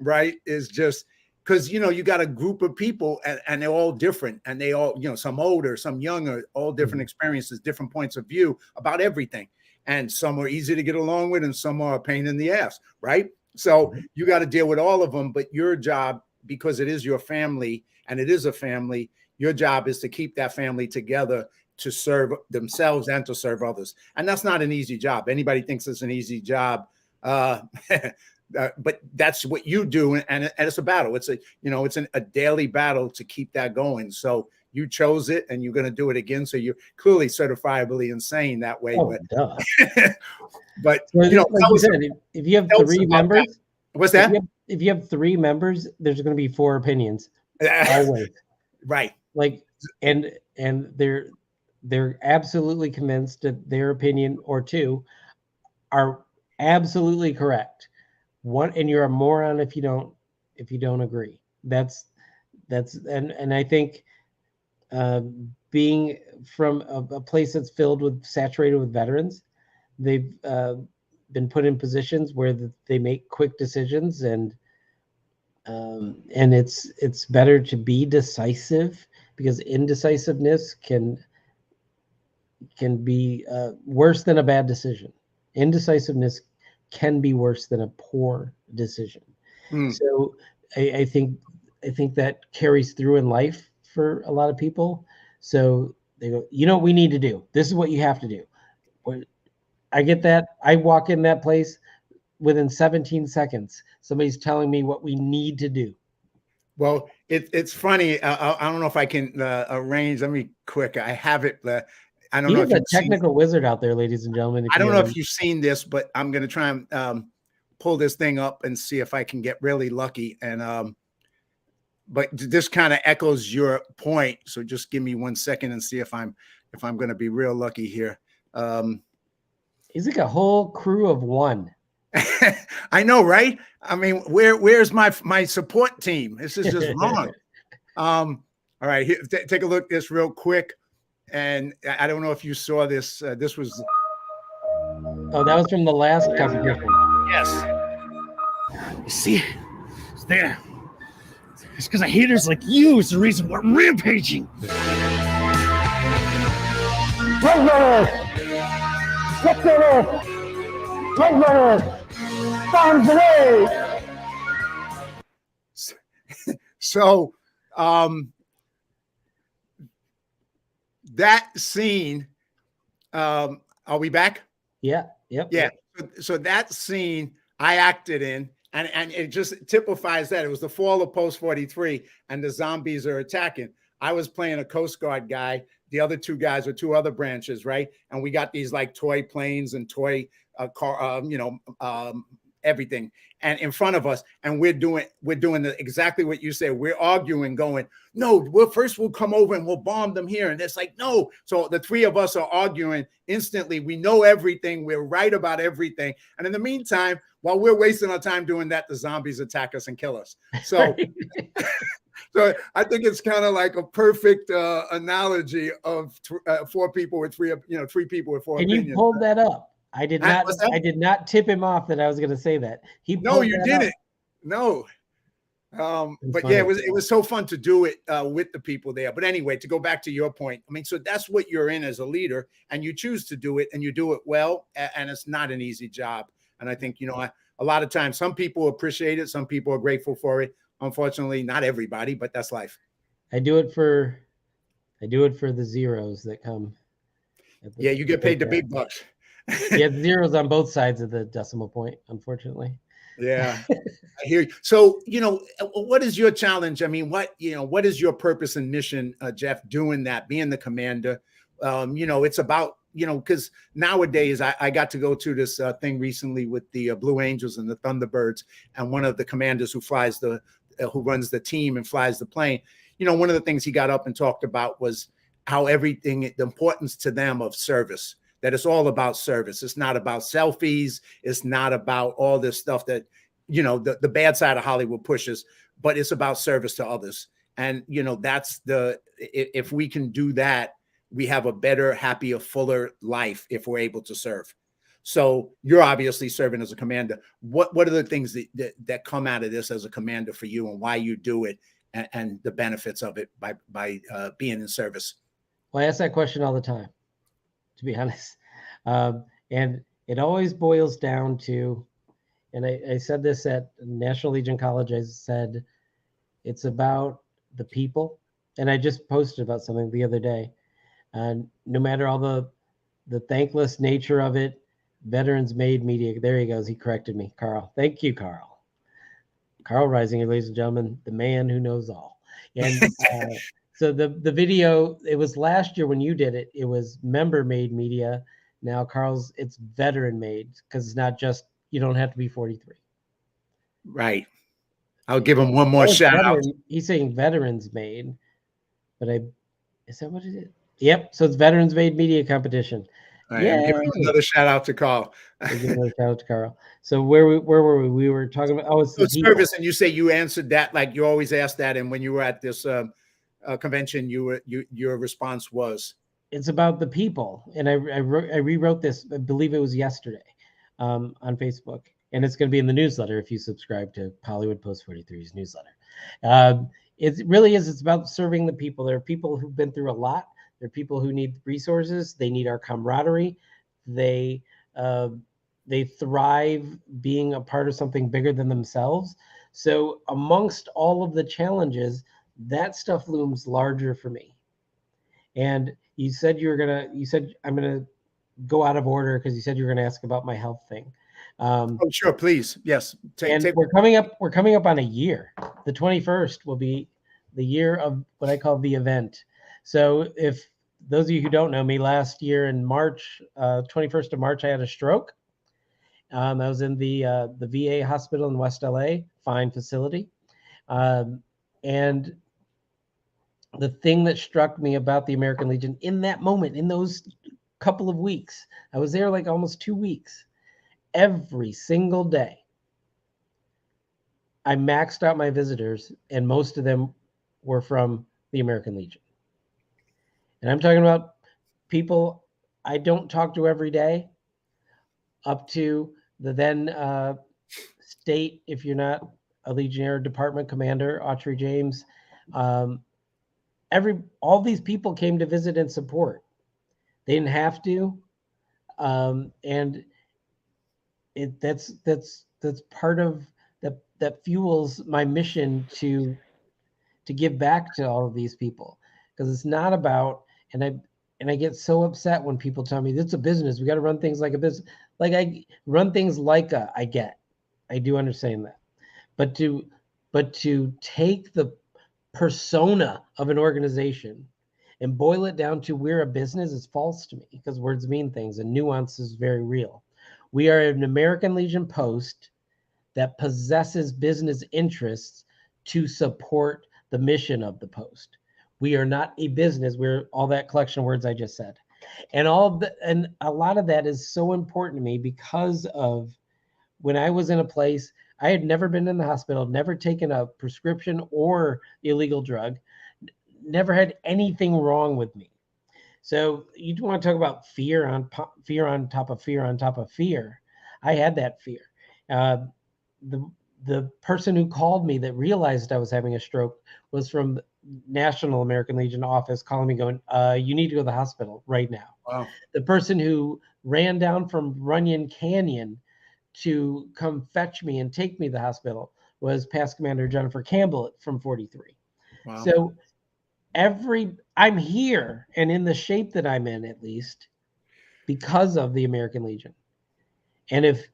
right? Is just because, you got a group of people and they're all different, and they all, some older, some younger, all different experiences, different points of view about everything. And some are easy to get along with, and some are a pain in the ass, right? So you got to deal with all of them. But your job, because it is your family and it is a family, your job is to keep that family together, to serve themselves and to serve others. And that's not an easy job. Anybody thinks it's an easy job. But that's what you do. And it's a battle. It's a daily battle to keep that going. So you chose it, and you're going to do it again. So you're clearly certifiably insane that way. Oh, duh. But like you said, if you have 3 members, what's that? If you have 3 members, there's going to be 4 opinions always. Right. Like, and they're absolutely convinced that their opinion or 2 are absolutely correct. And you're a moron if you don't agree. That's and I think being from a place that's saturated with veterans, they've been put in positions where they make quick decisions, and it's better to be decisive, because indecisiveness can be worse than a bad decision. Indecisiveness can be worse than a poor decision. So I think that carries through in life for a lot of people. So they go, what we need to do? This is what you have to do. I get that. I walk in that place, within 17 seconds, somebody's telling me what we need to do. Well, it's funny. I don't know if I can arrange. Let me quick. I have it. I don't know if you're a technical wizard out there, ladies and gentlemen. I don't know if you've seen this, but I'm going to try and pull this thing up and see if I can get really lucky. And but this kind of echoes your point. So just give me 1 second and see if I'm going to be real lucky here. He's like a whole crew of 1. I know, right? I mean, where's my support team? This is just wrong. All right, here, take a look at this real quick. And I don't know if you saw this. This was. Oh, that was from the last competition. Yes. You see, it's there. It's because of haters like you is the reason we're rampaging. So, that scene, are we back? Yeah. Yep. Yeah. So that scene I acted in, and it just typifies that. It was the fall of Post 43, and the zombies are attacking. I was playing a Coast Guard guy. The other 2 guys were 2 other branches, right? And we got these like toy planes and toy car, everything, and in front of us, and we're doing exactly what you said. We're arguing, going, no, we'll come over and we'll bomb them here, and it's like, no. So the 3 of us are arguing instantly. We know everything. We're right about everything, and in the meantime, while we're wasting our time doing that, the zombies attack us and kill us. So. So I think it's kind of like a perfect analogy of 4 people with 3 people with 4 opinions. And you pulled that up. I did not tip him off that I was going to say that. No, you didn't. No. But yeah, it was so fun to do it with the people there. But anyway, to go back to your point, I mean, so that's what you're in as a leader, and you choose to do it, and you do it well, and it's not an easy job. And I think, a lot of times some people appreciate it, some people are grateful for it. Unfortunately, not everybody, but that's life. I do it for the zeros that come. Yeah, you get paid the big bucks. Yeah, zeros on both sides of the decimal point, unfortunately. Yeah, I hear you. So, what is your challenge? I mean, what is your purpose and mission, Jeff, doing that, being the commander? It's about, because nowadays I got to go to this thing recently with the Blue Angels and the Thunderbirds, and one of the commanders who runs the team and flies the plane. One of the things he got up and talked about was how the importance to them of service, that it's all about service. It's not about selfies. It's not about all this stuff that, the bad side of Hollywood pushes, but it's about service to others. And, if we can do that, we have a better, happier, fuller life if we're able to serve. So you're obviously serving as a commander. What are the things that come out of this as a commander for you, and why you do it, and the benefits of it by being in service? Well, I ask that question all the time, to be honest. And it always boils down to, and I said this at National Legion College, I said, it's about the people. And I just posted about something the other day. And no matter all the thankless nature of it, veterans made media. There he goes. He corrected me, Carl. Thank you, Carl. Carl Reisinger, ladies and gentlemen, the man who knows all. And so the video, it was last year when you did it, it was member made media. Now Carl's, it's veteran made, because it's not just, you don't have to be 43. Right. I'll give him one more shout out. He's saying veterans made, but is that what it is? Yep. So it's veterans made media competition. Yeah. I'm giving another shout out to Carl. Another shout out to Carl. So where were we? We were talking about it's the service, and you say you answered that like you always ask that. And when you were at this convention, your response was, it's about the people. And I rewrote this. I believe it was yesterday on Facebook, and it's going to be in the newsletter if you subscribe to Hollywood Post 43's newsletter. It really is. It's about serving the people. There are people who've been through a lot. There are people who need resources. They need our camaraderie. They thrive being a part of something bigger than themselves. So amongst all of the challenges, that stuff looms larger for me. And you said I'm gonna go out of order because you said you were gonna ask about my health thing. Oh, sure, please. Yes. We're coming up on a year. The 21st will be the year of what I call the event. So if those of you who don't know me, last year in March, 21st of March, I had a stroke. I was in the VA hospital in West LA, fine facility. And the thing that struck me about the American Legion in that moment, in those couple of weeks, I was there like almost 2 weeks. Every single day, I maxed out my visitors, and most of them were from the American Legion. And I'm talking about people I don't talk to every day, up to the then state, if you're not a Legionnaire department commander, Autry James. All these people came to visit and support. They didn't have to, and that's part of that fuels my mission to give back to all of these people, because it's not about, and I get so upset when people tell me it's a business. We got to run things like a business. Like I run things like I do understand that, but to take the persona of an organization and boil it down to we're a business is false to me, because words mean things and nuance is very real. We are an American Legion post that possesses business interests to support the mission of the post. We are not a business. We're all that collection of words I just said. And and a lot of that is so important to me because of when I was in a place, I had never been in the hospital, never taken a prescription or illegal drug, never had anything wrong with me. So you want to talk about fear on top of fear on top of fear. I had that fear. The person who called me that realized I was having a stroke was from National American Legion office, calling me going, you need to go to the hospital right now. Wow. The person who ran down from Runyon Canyon to come fetch me and take me to the hospital was past Commander Jennifer Campbell from 43. Wow. So I'm here, and in the shape that I'm in, at least, because of the American Legion. And if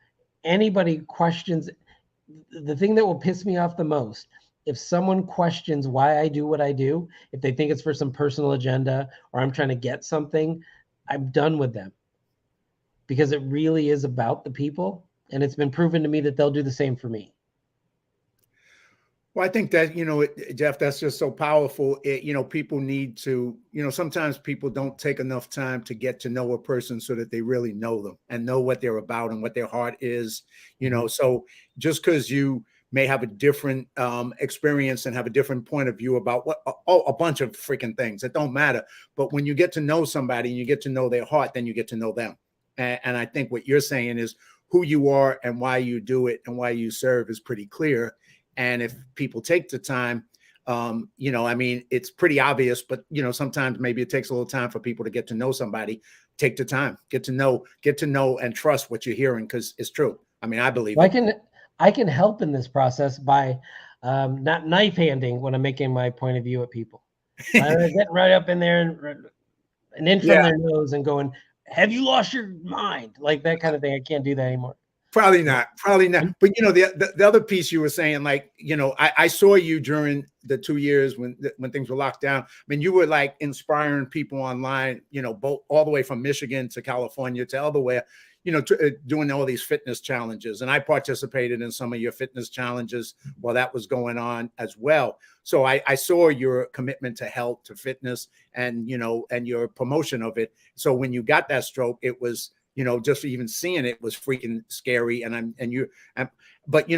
anybody questions, the thing that will piss me off the most, if someone questions why I do what I do, if they think it's for some personal agenda or I'm trying to get something, I'm done with them, because it really is about the people. And it's been proven to me that they'll do the same for me. Well, I think that, Jeff, that's just so powerful. People need to, sometimes people don't take enough time to get to know a person so that they really know them and know what they're about and what their heart is, So just because you may have a different experience and have a different point of view about a bunch of freaking things, it don't matter. But when you get to know somebody and you get to know their heart, then you get to know them. And I think what you're saying is who you are and why you do it and why you serve is pretty clear. And if people take the time, it's pretty obvious, but, sometimes maybe it takes a little time for people to get to know somebody. Take the time, get to know and trust what you're hearing, because it's true. I mean, I believe it. I can help in this process by not knife handing when I'm making my point of view at people. Getting right up in there and an inch from their nose and going, have you lost your mind? Like that kind of thing. I can't do that anymore. Probably not. But the other piece you were saying, like, I saw you during the 2 years when things were locked down. I mean, you were like inspiring people online, both all the way from Michigan to California to elsewhere, doing all these fitness challenges. And I participated in some of your fitness challenges while that was going on as well. So I saw your commitment to health, to fitness, and your promotion of it. So when you got that stroke, it was, just even seeing it was freaking scary. But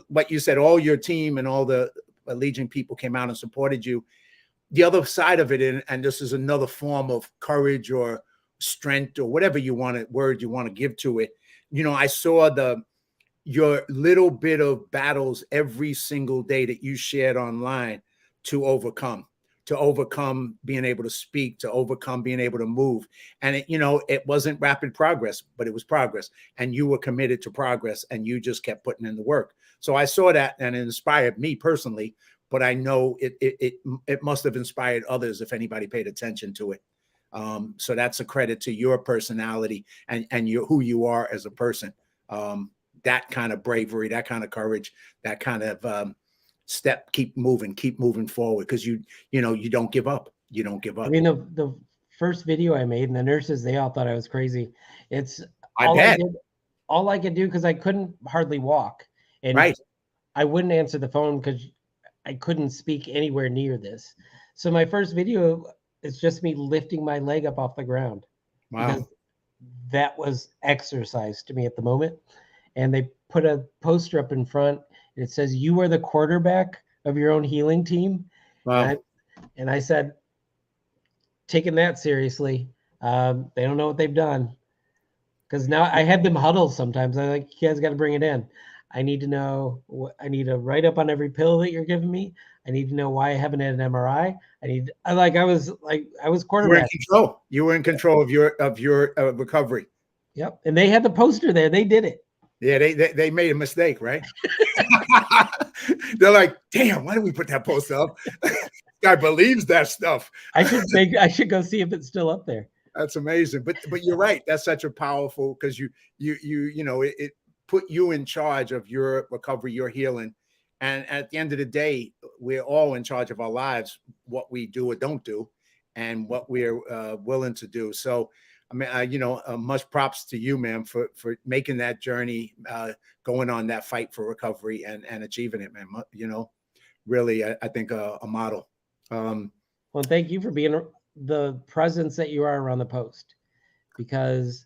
what you said, all your team and all the Legion people came out and supported you. The other side of it, and this is another form of courage or strength or whatever word you want to give to it. I saw your little bit of battles every single day that you shared online to overcome being able to speak, to overcome being able to move. And it wasn't rapid progress, but it was progress. And you were committed to progress and you just kept putting in the work. So I saw that and it inspired me personally, but I know it must have inspired others if anybody paid attention to it. So that's a credit to your personality and who you are as a person. That kind of bravery, that kind of courage, that kind of keep moving forward, because you don't give up. You don't give up. I mean, the first video I made, and the nurses, they all thought I was crazy. It's all I could do, because I couldn't hardly walk, and right. I wouldn't answer the phone because I couldn't speak anywhere near this. So my first video is just me lifting my leg up off the ground. Wow. Because that was exercise to me at the moment. And they put a poster up in front. It says, "You are the quarterback of your own healing team." Wow. And I said, taking that seriously, they don't know what they've done. Because now I have them huddle sometimes. I'm like, you guys got to bring it in. I need to know. I need to write up on every pill that you're giving me. I need to know why I haven't had an MRI. I was quarterback. You were in control of your recovery. Yep. And they had the poster there. They did it. Yeah, they made a mistake, right? They're like, damn, why did we put that poster up? Guy believes that stuff. I should go see if it's still up there. That's amazing. But you're right. That's such a powerful, because it put you in charge of your recovery, your healing. And at the end of the day, we're all in charge of our lives, what we do or don't do, and what we're willing to do. So, I mean, much props to you, man, for making that journey, going on that fight for recovery and achieving it, man. Really, I think a model. Well, thank you for being the presence that you are around the post, because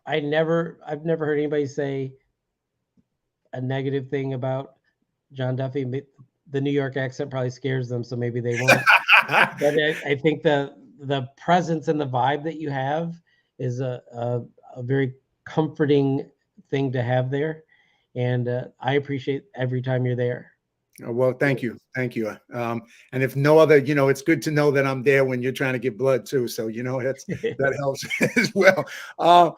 I've never heard anybody say a negative thing about John Duffy. The New York accent probably scares them, so maybe they won't. But I think the presence and the vibe that you have is a very comforting thing to have there. And I appreciate every time you're there. Well, thank you. And if no other, it's good to know that I'm there when you're trying to get blood too. So, that helps as well.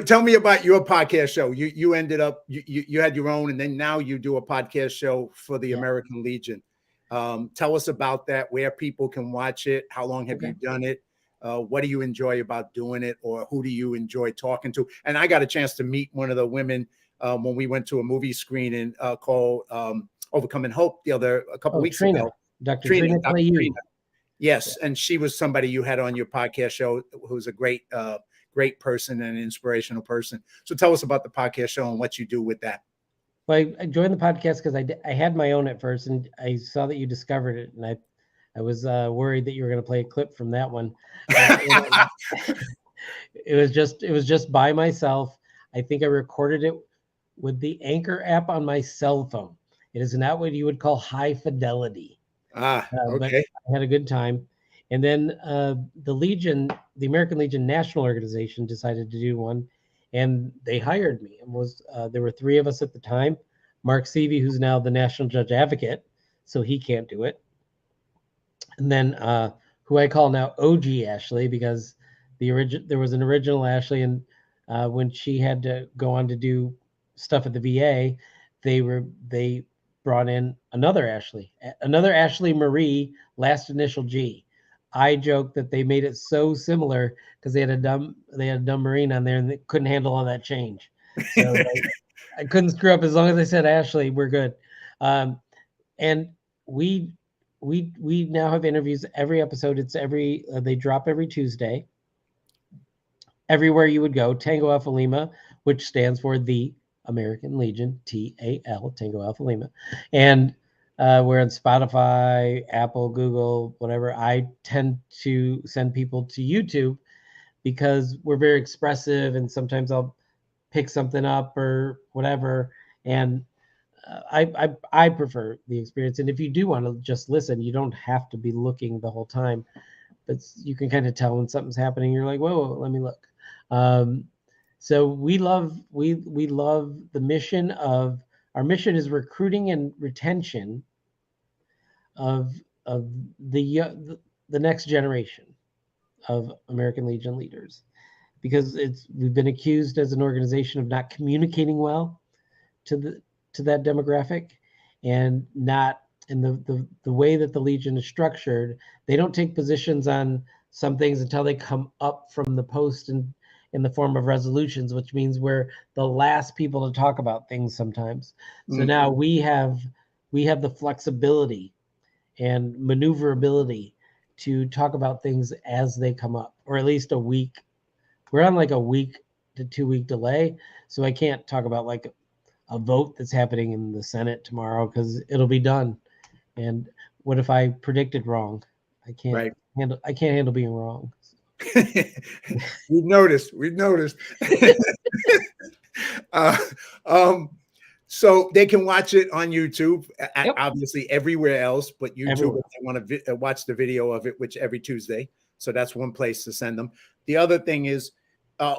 Tell me about your podcast show. You ended up, you had your own, and then now you do a podcast show for the American Legion. Tell us about that, where people can watch it. How long have you done it? What do you enjoy about doing it, or who do you enjoy talking to? And I got a chance to meet one of the women when we went to a movie screening called Overcoming Hope a couple weeks Trina. ago. Dr. Trina Clay. Yes, and she was somebody you had on your podcast show who's a great person and an inspirational person. So tell us about the podcast show and what you do with that. Well, I joined the podcast because I had my own at first, and I saw that you discovered it, and I was worried that you were going to play a clip from that one. It was just by myself. I think I recorded it with the Anchor app on my cell phone. It is not what you would call high fidelity. Okay. But I had a good time. And then the Legion, the American Legion National Organization, decided to do one, and they hired me. And there were 3 of us at the time. Mark Seavey, who's now the National Judge Advocate, so he can't do it. And then who I call now OG Ashley, because there was an original Ashley, and when she had to go on to do stuff at the VA, they brought in another Ashley Marie, last initial G. I joked that they made it so similar because they had a dumb Marine on there and they couldn't handle all that change. So I couldn't screw up as long as I said Ashley, we're good. And we now have interviews every episode. They drop every Tuesday. Everywhere you would go, Tango Alpha Lima, which stands for the American Legion, TAL, Tango Alpha Lima. And we're on Spotify, Apple, Google, whatever. I tend to send people to YouTube because we're very expressive, and sometimes I'll pick something up or whatever. And I prefer the experience. And if you do want to just listen, you don't have to be looking the whole time, but you can kind of tell when something's happening. You're like, whoa, let me look. So we love the mission of our mission is recruiting and retention of the next generation of American Legion leaders, because we've been accused as an organization of not communicating well to that demographic, and not in the way that the Legion is structured. They don't take positions on some things until they come up from the post and in the form of resolutions, which means we're the last people to talk about things sometimes. So now we have the flexibility and maneuverability to talk about things as they come up, or at least a week. We're on like a week to 2 week delay. So I can't talk about like a vote that's happening in the Senate tomorrow because it'll be done. And what if I predicted wrong? I can't handle being wrong. We've noticed. So they can watch it on YouTube, obviously everywhere else, but YouTube, if they want to watch the video of it, which every Tuesday. So that's one place to send them. The other thing is,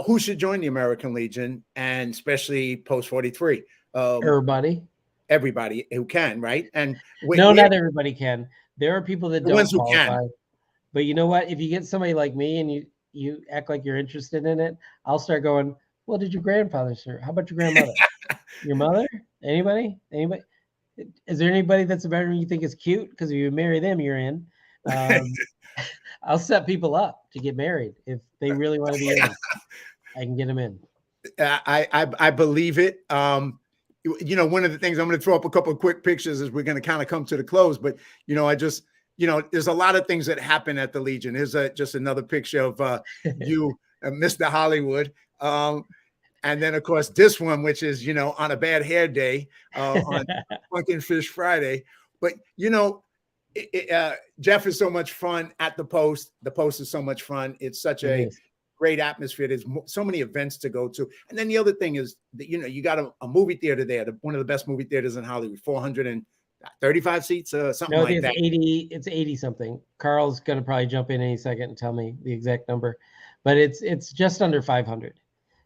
who should join the American Legion, and especially post 43? Everybody who can, right? And not everybody can. There are people that don't qualify. Can. But you know what? If you get somebody like me and you act like you're interested in it, I'll start going, well, did your grandfather serve? How about your grandmother? Your mother? Anybody? Is there anybody that's a veteran you think is cute? Because if you marry them, you're in. I'll set people up to get married if they really want to be in. I can get them in. I believe it. One of the things, I'm going to throw up a couple of quick pictures as we're going to kind of come to the close, but there's a lot of things that happen at the Legion. Here's just another picture of you, Mr. Hollywood. And then, of course, this one, which is, on a bad hair day, on Funkin' Fish Friday. But, Jeff is so much fun at the Post. The Post is so much fun. It's such a great atmosphere. There's so many events to go to. And then the other thing is that, you got a movie theater there, one of the best movie theaters in Hollywood, 435 seats, something like that. 80. It's 80 something. Carl's going to probably jump in any second and tell me the exact number, but it's just under 500.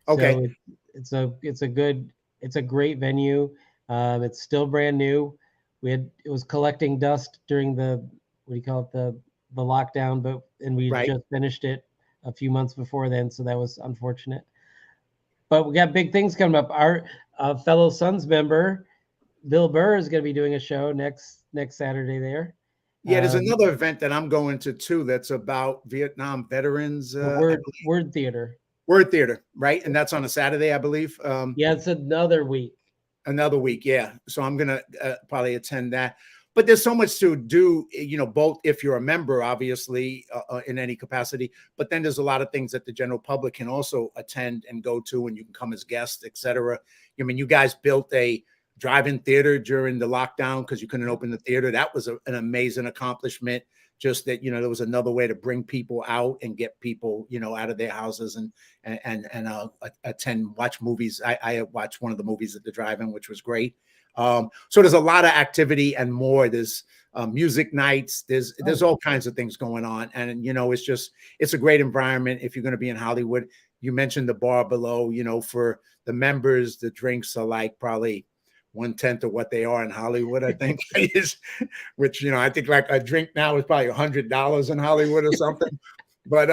Okay. So it's a great venue. It's still brand new. It was collecting dust during the lockdown, and we just finished it a few months before then. So that was unfortunate, but we got big things coming up. Our fellow Suns member, Bill Burr, is going to be doing a show next Saturday there. Yeah, there's another event that I'm going to too that's about Vietnam veterans. The I Word Theater. Word Theater, right? And that's on a Saturday, I believe. Yeah, it's another week. Another week, yeah. So I'm gonna probably attend that. But there's so much to do, both if you're a member, obviously, in any capacity. But then there's a lot of things that the general public can also attend and go to, and you can come as guests, etc. I mean, you guys built a drive-in theater during the lockdown because you couldn't open the theater. That was an amazing accomplishment. Just that, there was another way to bring people out and get people, out of their houses and watch movies. I watched one of the movies at the drive-in, which was great. So there's a lot of activity and more. There's music nights. There's all kinds of things going on, and it's a great environment if you're going to be in Hollywood. You mentioned the bar below. For the members, the drinks are like probably 1/10 of what they are in Hollywood, I think. Which I think like a drink now is probably $100 in Hollywood or something. But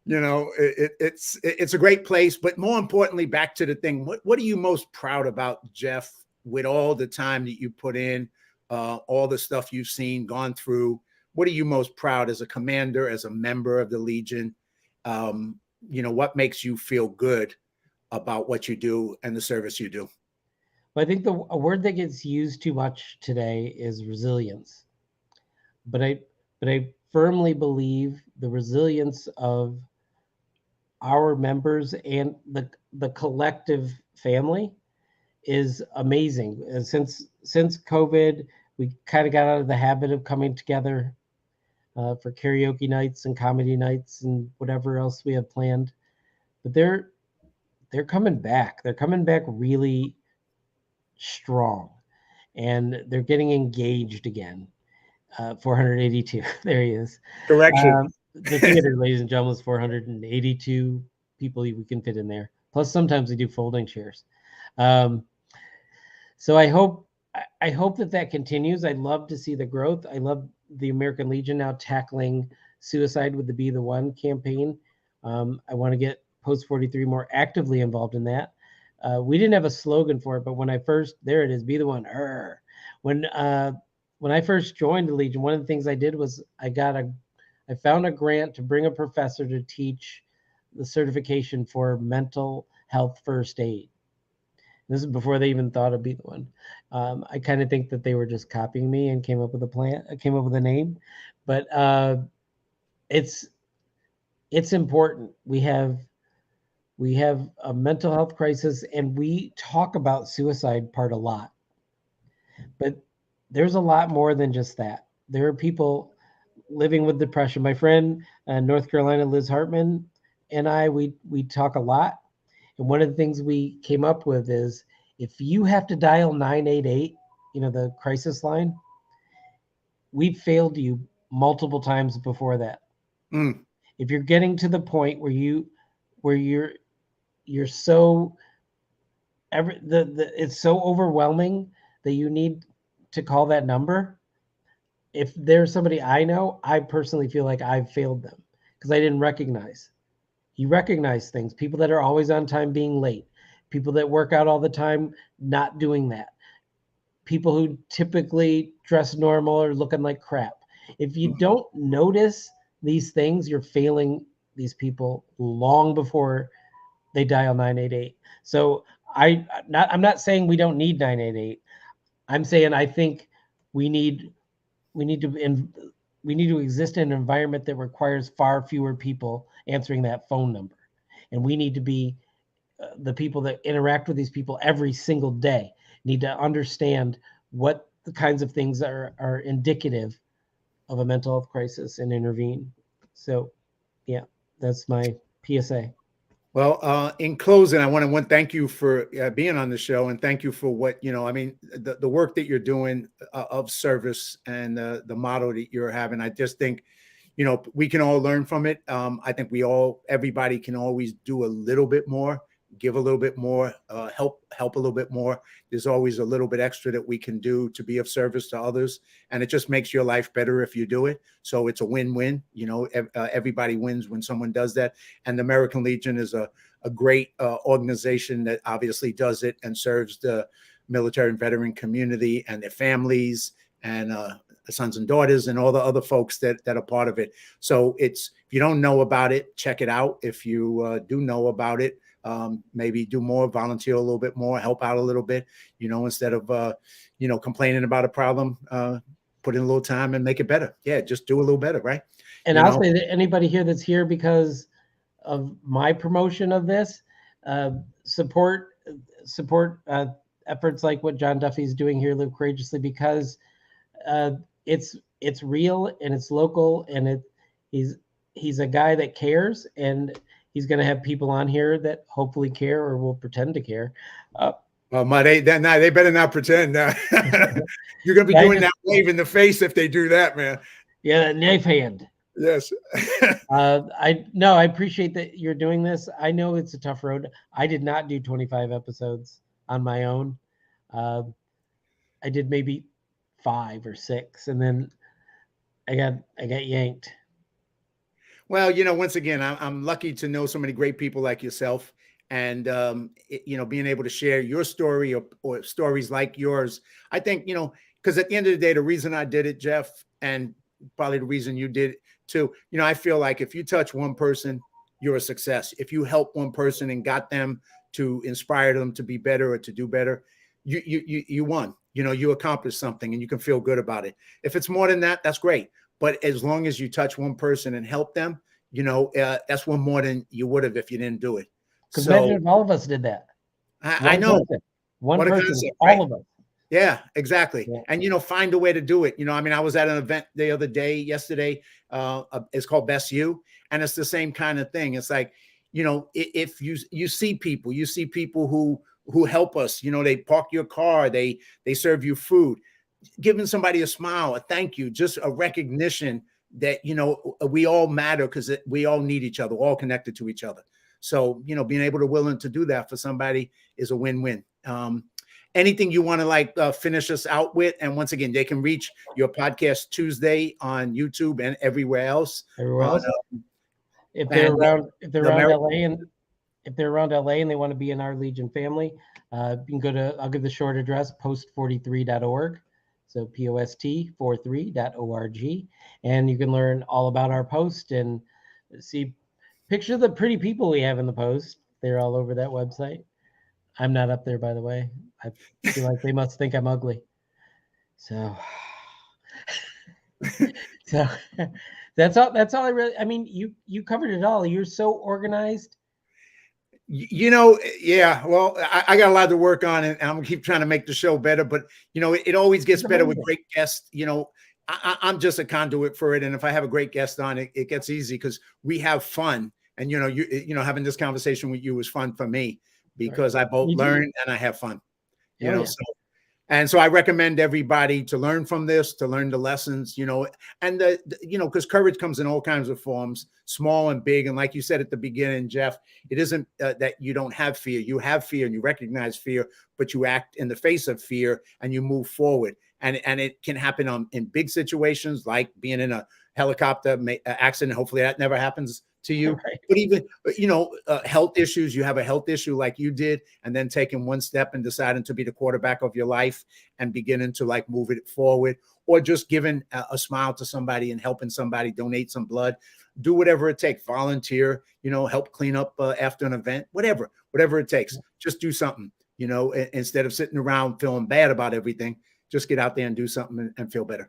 it's a great place. But more importantly, back to the thing, what are you most proud about, Jeff, with all the time that you put in, all the stuff you've seen, gone through? What are you most proud as a commander, as a member of the Legion? What makes you feel good about what you do and the service you do? Well, I think a word that gets used too much today is resilience. But I firmly believe the resilience of our members and the collective family is amazing. And since COVID, we kind of got out of the habit of coming together for karaoke nights and comedy nights and whatever else we have planned. But they're coming back. They're coming back really strong, and they're getting engaged again. 482. There he is. Correction. The theater, ladies and gentlemen, is 482 people we can fit in there. Plus, sometimes we do folding chairs. So I hope that continues. I love to see the growth. I love the American Legion now tackling suicide with the Be the One campaign. I want to get Post 43 more actively involved in that. We didn't have a slogan for it, but when I first, there it is, Be the One. When I first joined the Legion, one of the things I did was I found a grant to bring a professor to teach the certification for mental health first aid. This is before they even thought of Be the One. I kind of think that they were just copying me and came up with a name, but it's important. We have a mental health crisis, and we talk about suicide part a lot, but there's a lot more than just that. There are people living with depression. My friend, North Carolina, Liz Hartman, and we talk a lot. And one of the things we came up with is if you have to dial 988, the crisis line, we've failed you multiple times before that. If you're getting to the point where you're so it's so overwhelming that you need to call that number. If there's somebody I know, I personally feel like I've failed them because I didn't recognize. You recognize things, people that are always on time being late, people that work out all the time not doing that, people who typically dress normal or looking like crap. If you don't notice these things, you're failing these people long before they dial 988. So I'm not saying we don't need 988. I'm saying I think we need to exist in an environment that requires far fewer people answering that phone number. And we need to be the people that interact with these people every single day need to understand what the kinds of things are indicative of a mental health crisis and intervene. So, yeah, that's my PSA. Well, in closing, I want to thank you for being on the show, and thank you for what, the work that you're doing of service and the motto that you're having. I just think, we can all learn from it. I think everybody can always do a little bit more, give a little bit more, help a little bit more. There's always a little bit extra that we can do to be of service to others. And it just makes your life better if you do it. So it's a win-win. Everybody wins when someone does that. And the American Legion is a great organization that obviously does it and serves the military and veteran community and their families. And sons and daughters and all the other folks that are part of it. So if you don't know about it, check it out. If you do know about it, maybe do more, volunteer a little bit more, help out a little bit, instead of, complaining about a problem, put in a little time and make it better. Yeah, just do a little better, right? And I'll say that anybody here that's here because of my promotion of this, support efforts like what John Duffy is doing here, Live Courageously, because it's real and it's local, and he's a guy that cares, and he's going to have people on here that hopefully care or will pretend to care. Well, they better not pretend. You're going to be doing that wave in the face if they do that, man. Yeah, knife hand. Yes. I appreciate that you're doing this. I know it's a tough road. I did not do 25 episodes on my own. I did maybe 5 or 6, and then I got yanked. Well, once again, I'm lucky to know so many great people like yourself, and being able to share your story or stories like yours. I think, because at the end of the day, the reason I did it, Jeff, and probably the reason you did it too, I feel like if you touch one person, you're a success. If you help one person and got them to inspire them to be better or to do better, you won. You accomplished something, and you can feel good about it. If it's more than that, that's great. But as long as you touch one person and help them, that's one more than you would have if you didn't do it. Because imagine if all of us did that. I know. One person, concept, all right? of us. Yeah, exactly. Yeah. And, find a way to do it. I was at an event yesterday. It's called Best You. And it's the same kind of thing. It's like, if you see people who help us, they park your car, they serve you food, giving somebody a smile, a thank you, just a recognition that, we all matter because we all need each other, all connected to each other. So, being able to willing to do that for somebody is a win-win. Anything you want to finish us out with? And once again, they can reach your podcast Tuesday on YouTube and everywhere else. If they're around LA and they want to be in our Legion family, you can go to, I'll give the short address, post43.org. So post43.org. And you can learn all about our post and see picture of the pretty people we have in the post. They're all over that website. I'm not up there, by the way. I feel like they must think I'm ugly. So that's all I really, you covered it all. You're so organized. Yeah, well, I got a lot to work on, and I'm gonna keep trying to make the show better, but it always gets better with great guests. I'm just a conduit for it. And if I have a great guest on, it gets easy because we have fun. And, having this conversation with you was fun for me because I both learn and I have fun, so I recommend everybody to learn from this, to learn the lessons, and because courage comes in all kinds of forms, small and big. And like you said at the beginning, Jeff, it isn't that you don't have fear. You have fear and you recognize fear, but you act in the face of fear and you move forward. And it can happen in big situations like being in a helicopter accident. Hopefully that never happens to you. Right. But even, health issues, you have a health issue like you did, and then taking one step and deciding to be the quarterback of your life and beginning to move it forward, or just giving a smile to somebody and helping somebody, donate some blood, do whatever it takes, volunteer, help clean up after an event, whatever it takes, just do something, instead of sitting around feeling bad about everything. Just get out there and do something and feel better.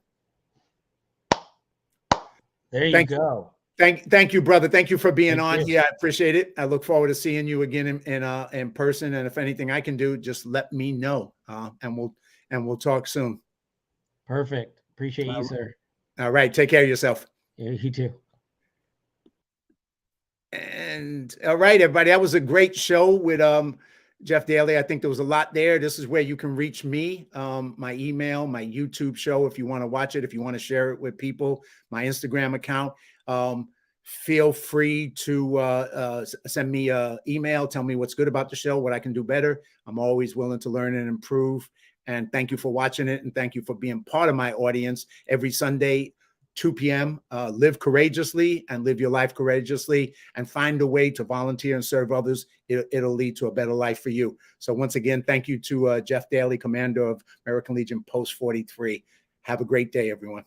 There you go. Thank you, brother. Thank you for being on here. I appreciate it. I look forward to seeing you again in person. And if anything I can do, just let me know. And we'll talk soon. Perfect. Appreciate you, sir. All right. Take care of yourself. Yeah, you too. And all right, everybody. That was a great show with Jeff Daly. I think there was a lot there. This is where you can reach me, my email, my YouTube show, if you want to watch it, if you want to share it with people, my Instagram account. Feel free to send me an email. Tell me what's good about the show, what I can do better. I'm always willing to learn and improve. And thank you for watching it. And thank you for being part of my audience every Sunday, 2 p.m. Live courageously and live your life courageously and find a way to volunteer and serve others. It'll lead to a better life for you. So once again, thank you to Jeff Daly, Commander of American Legion Post 43. Have a great day, everyone.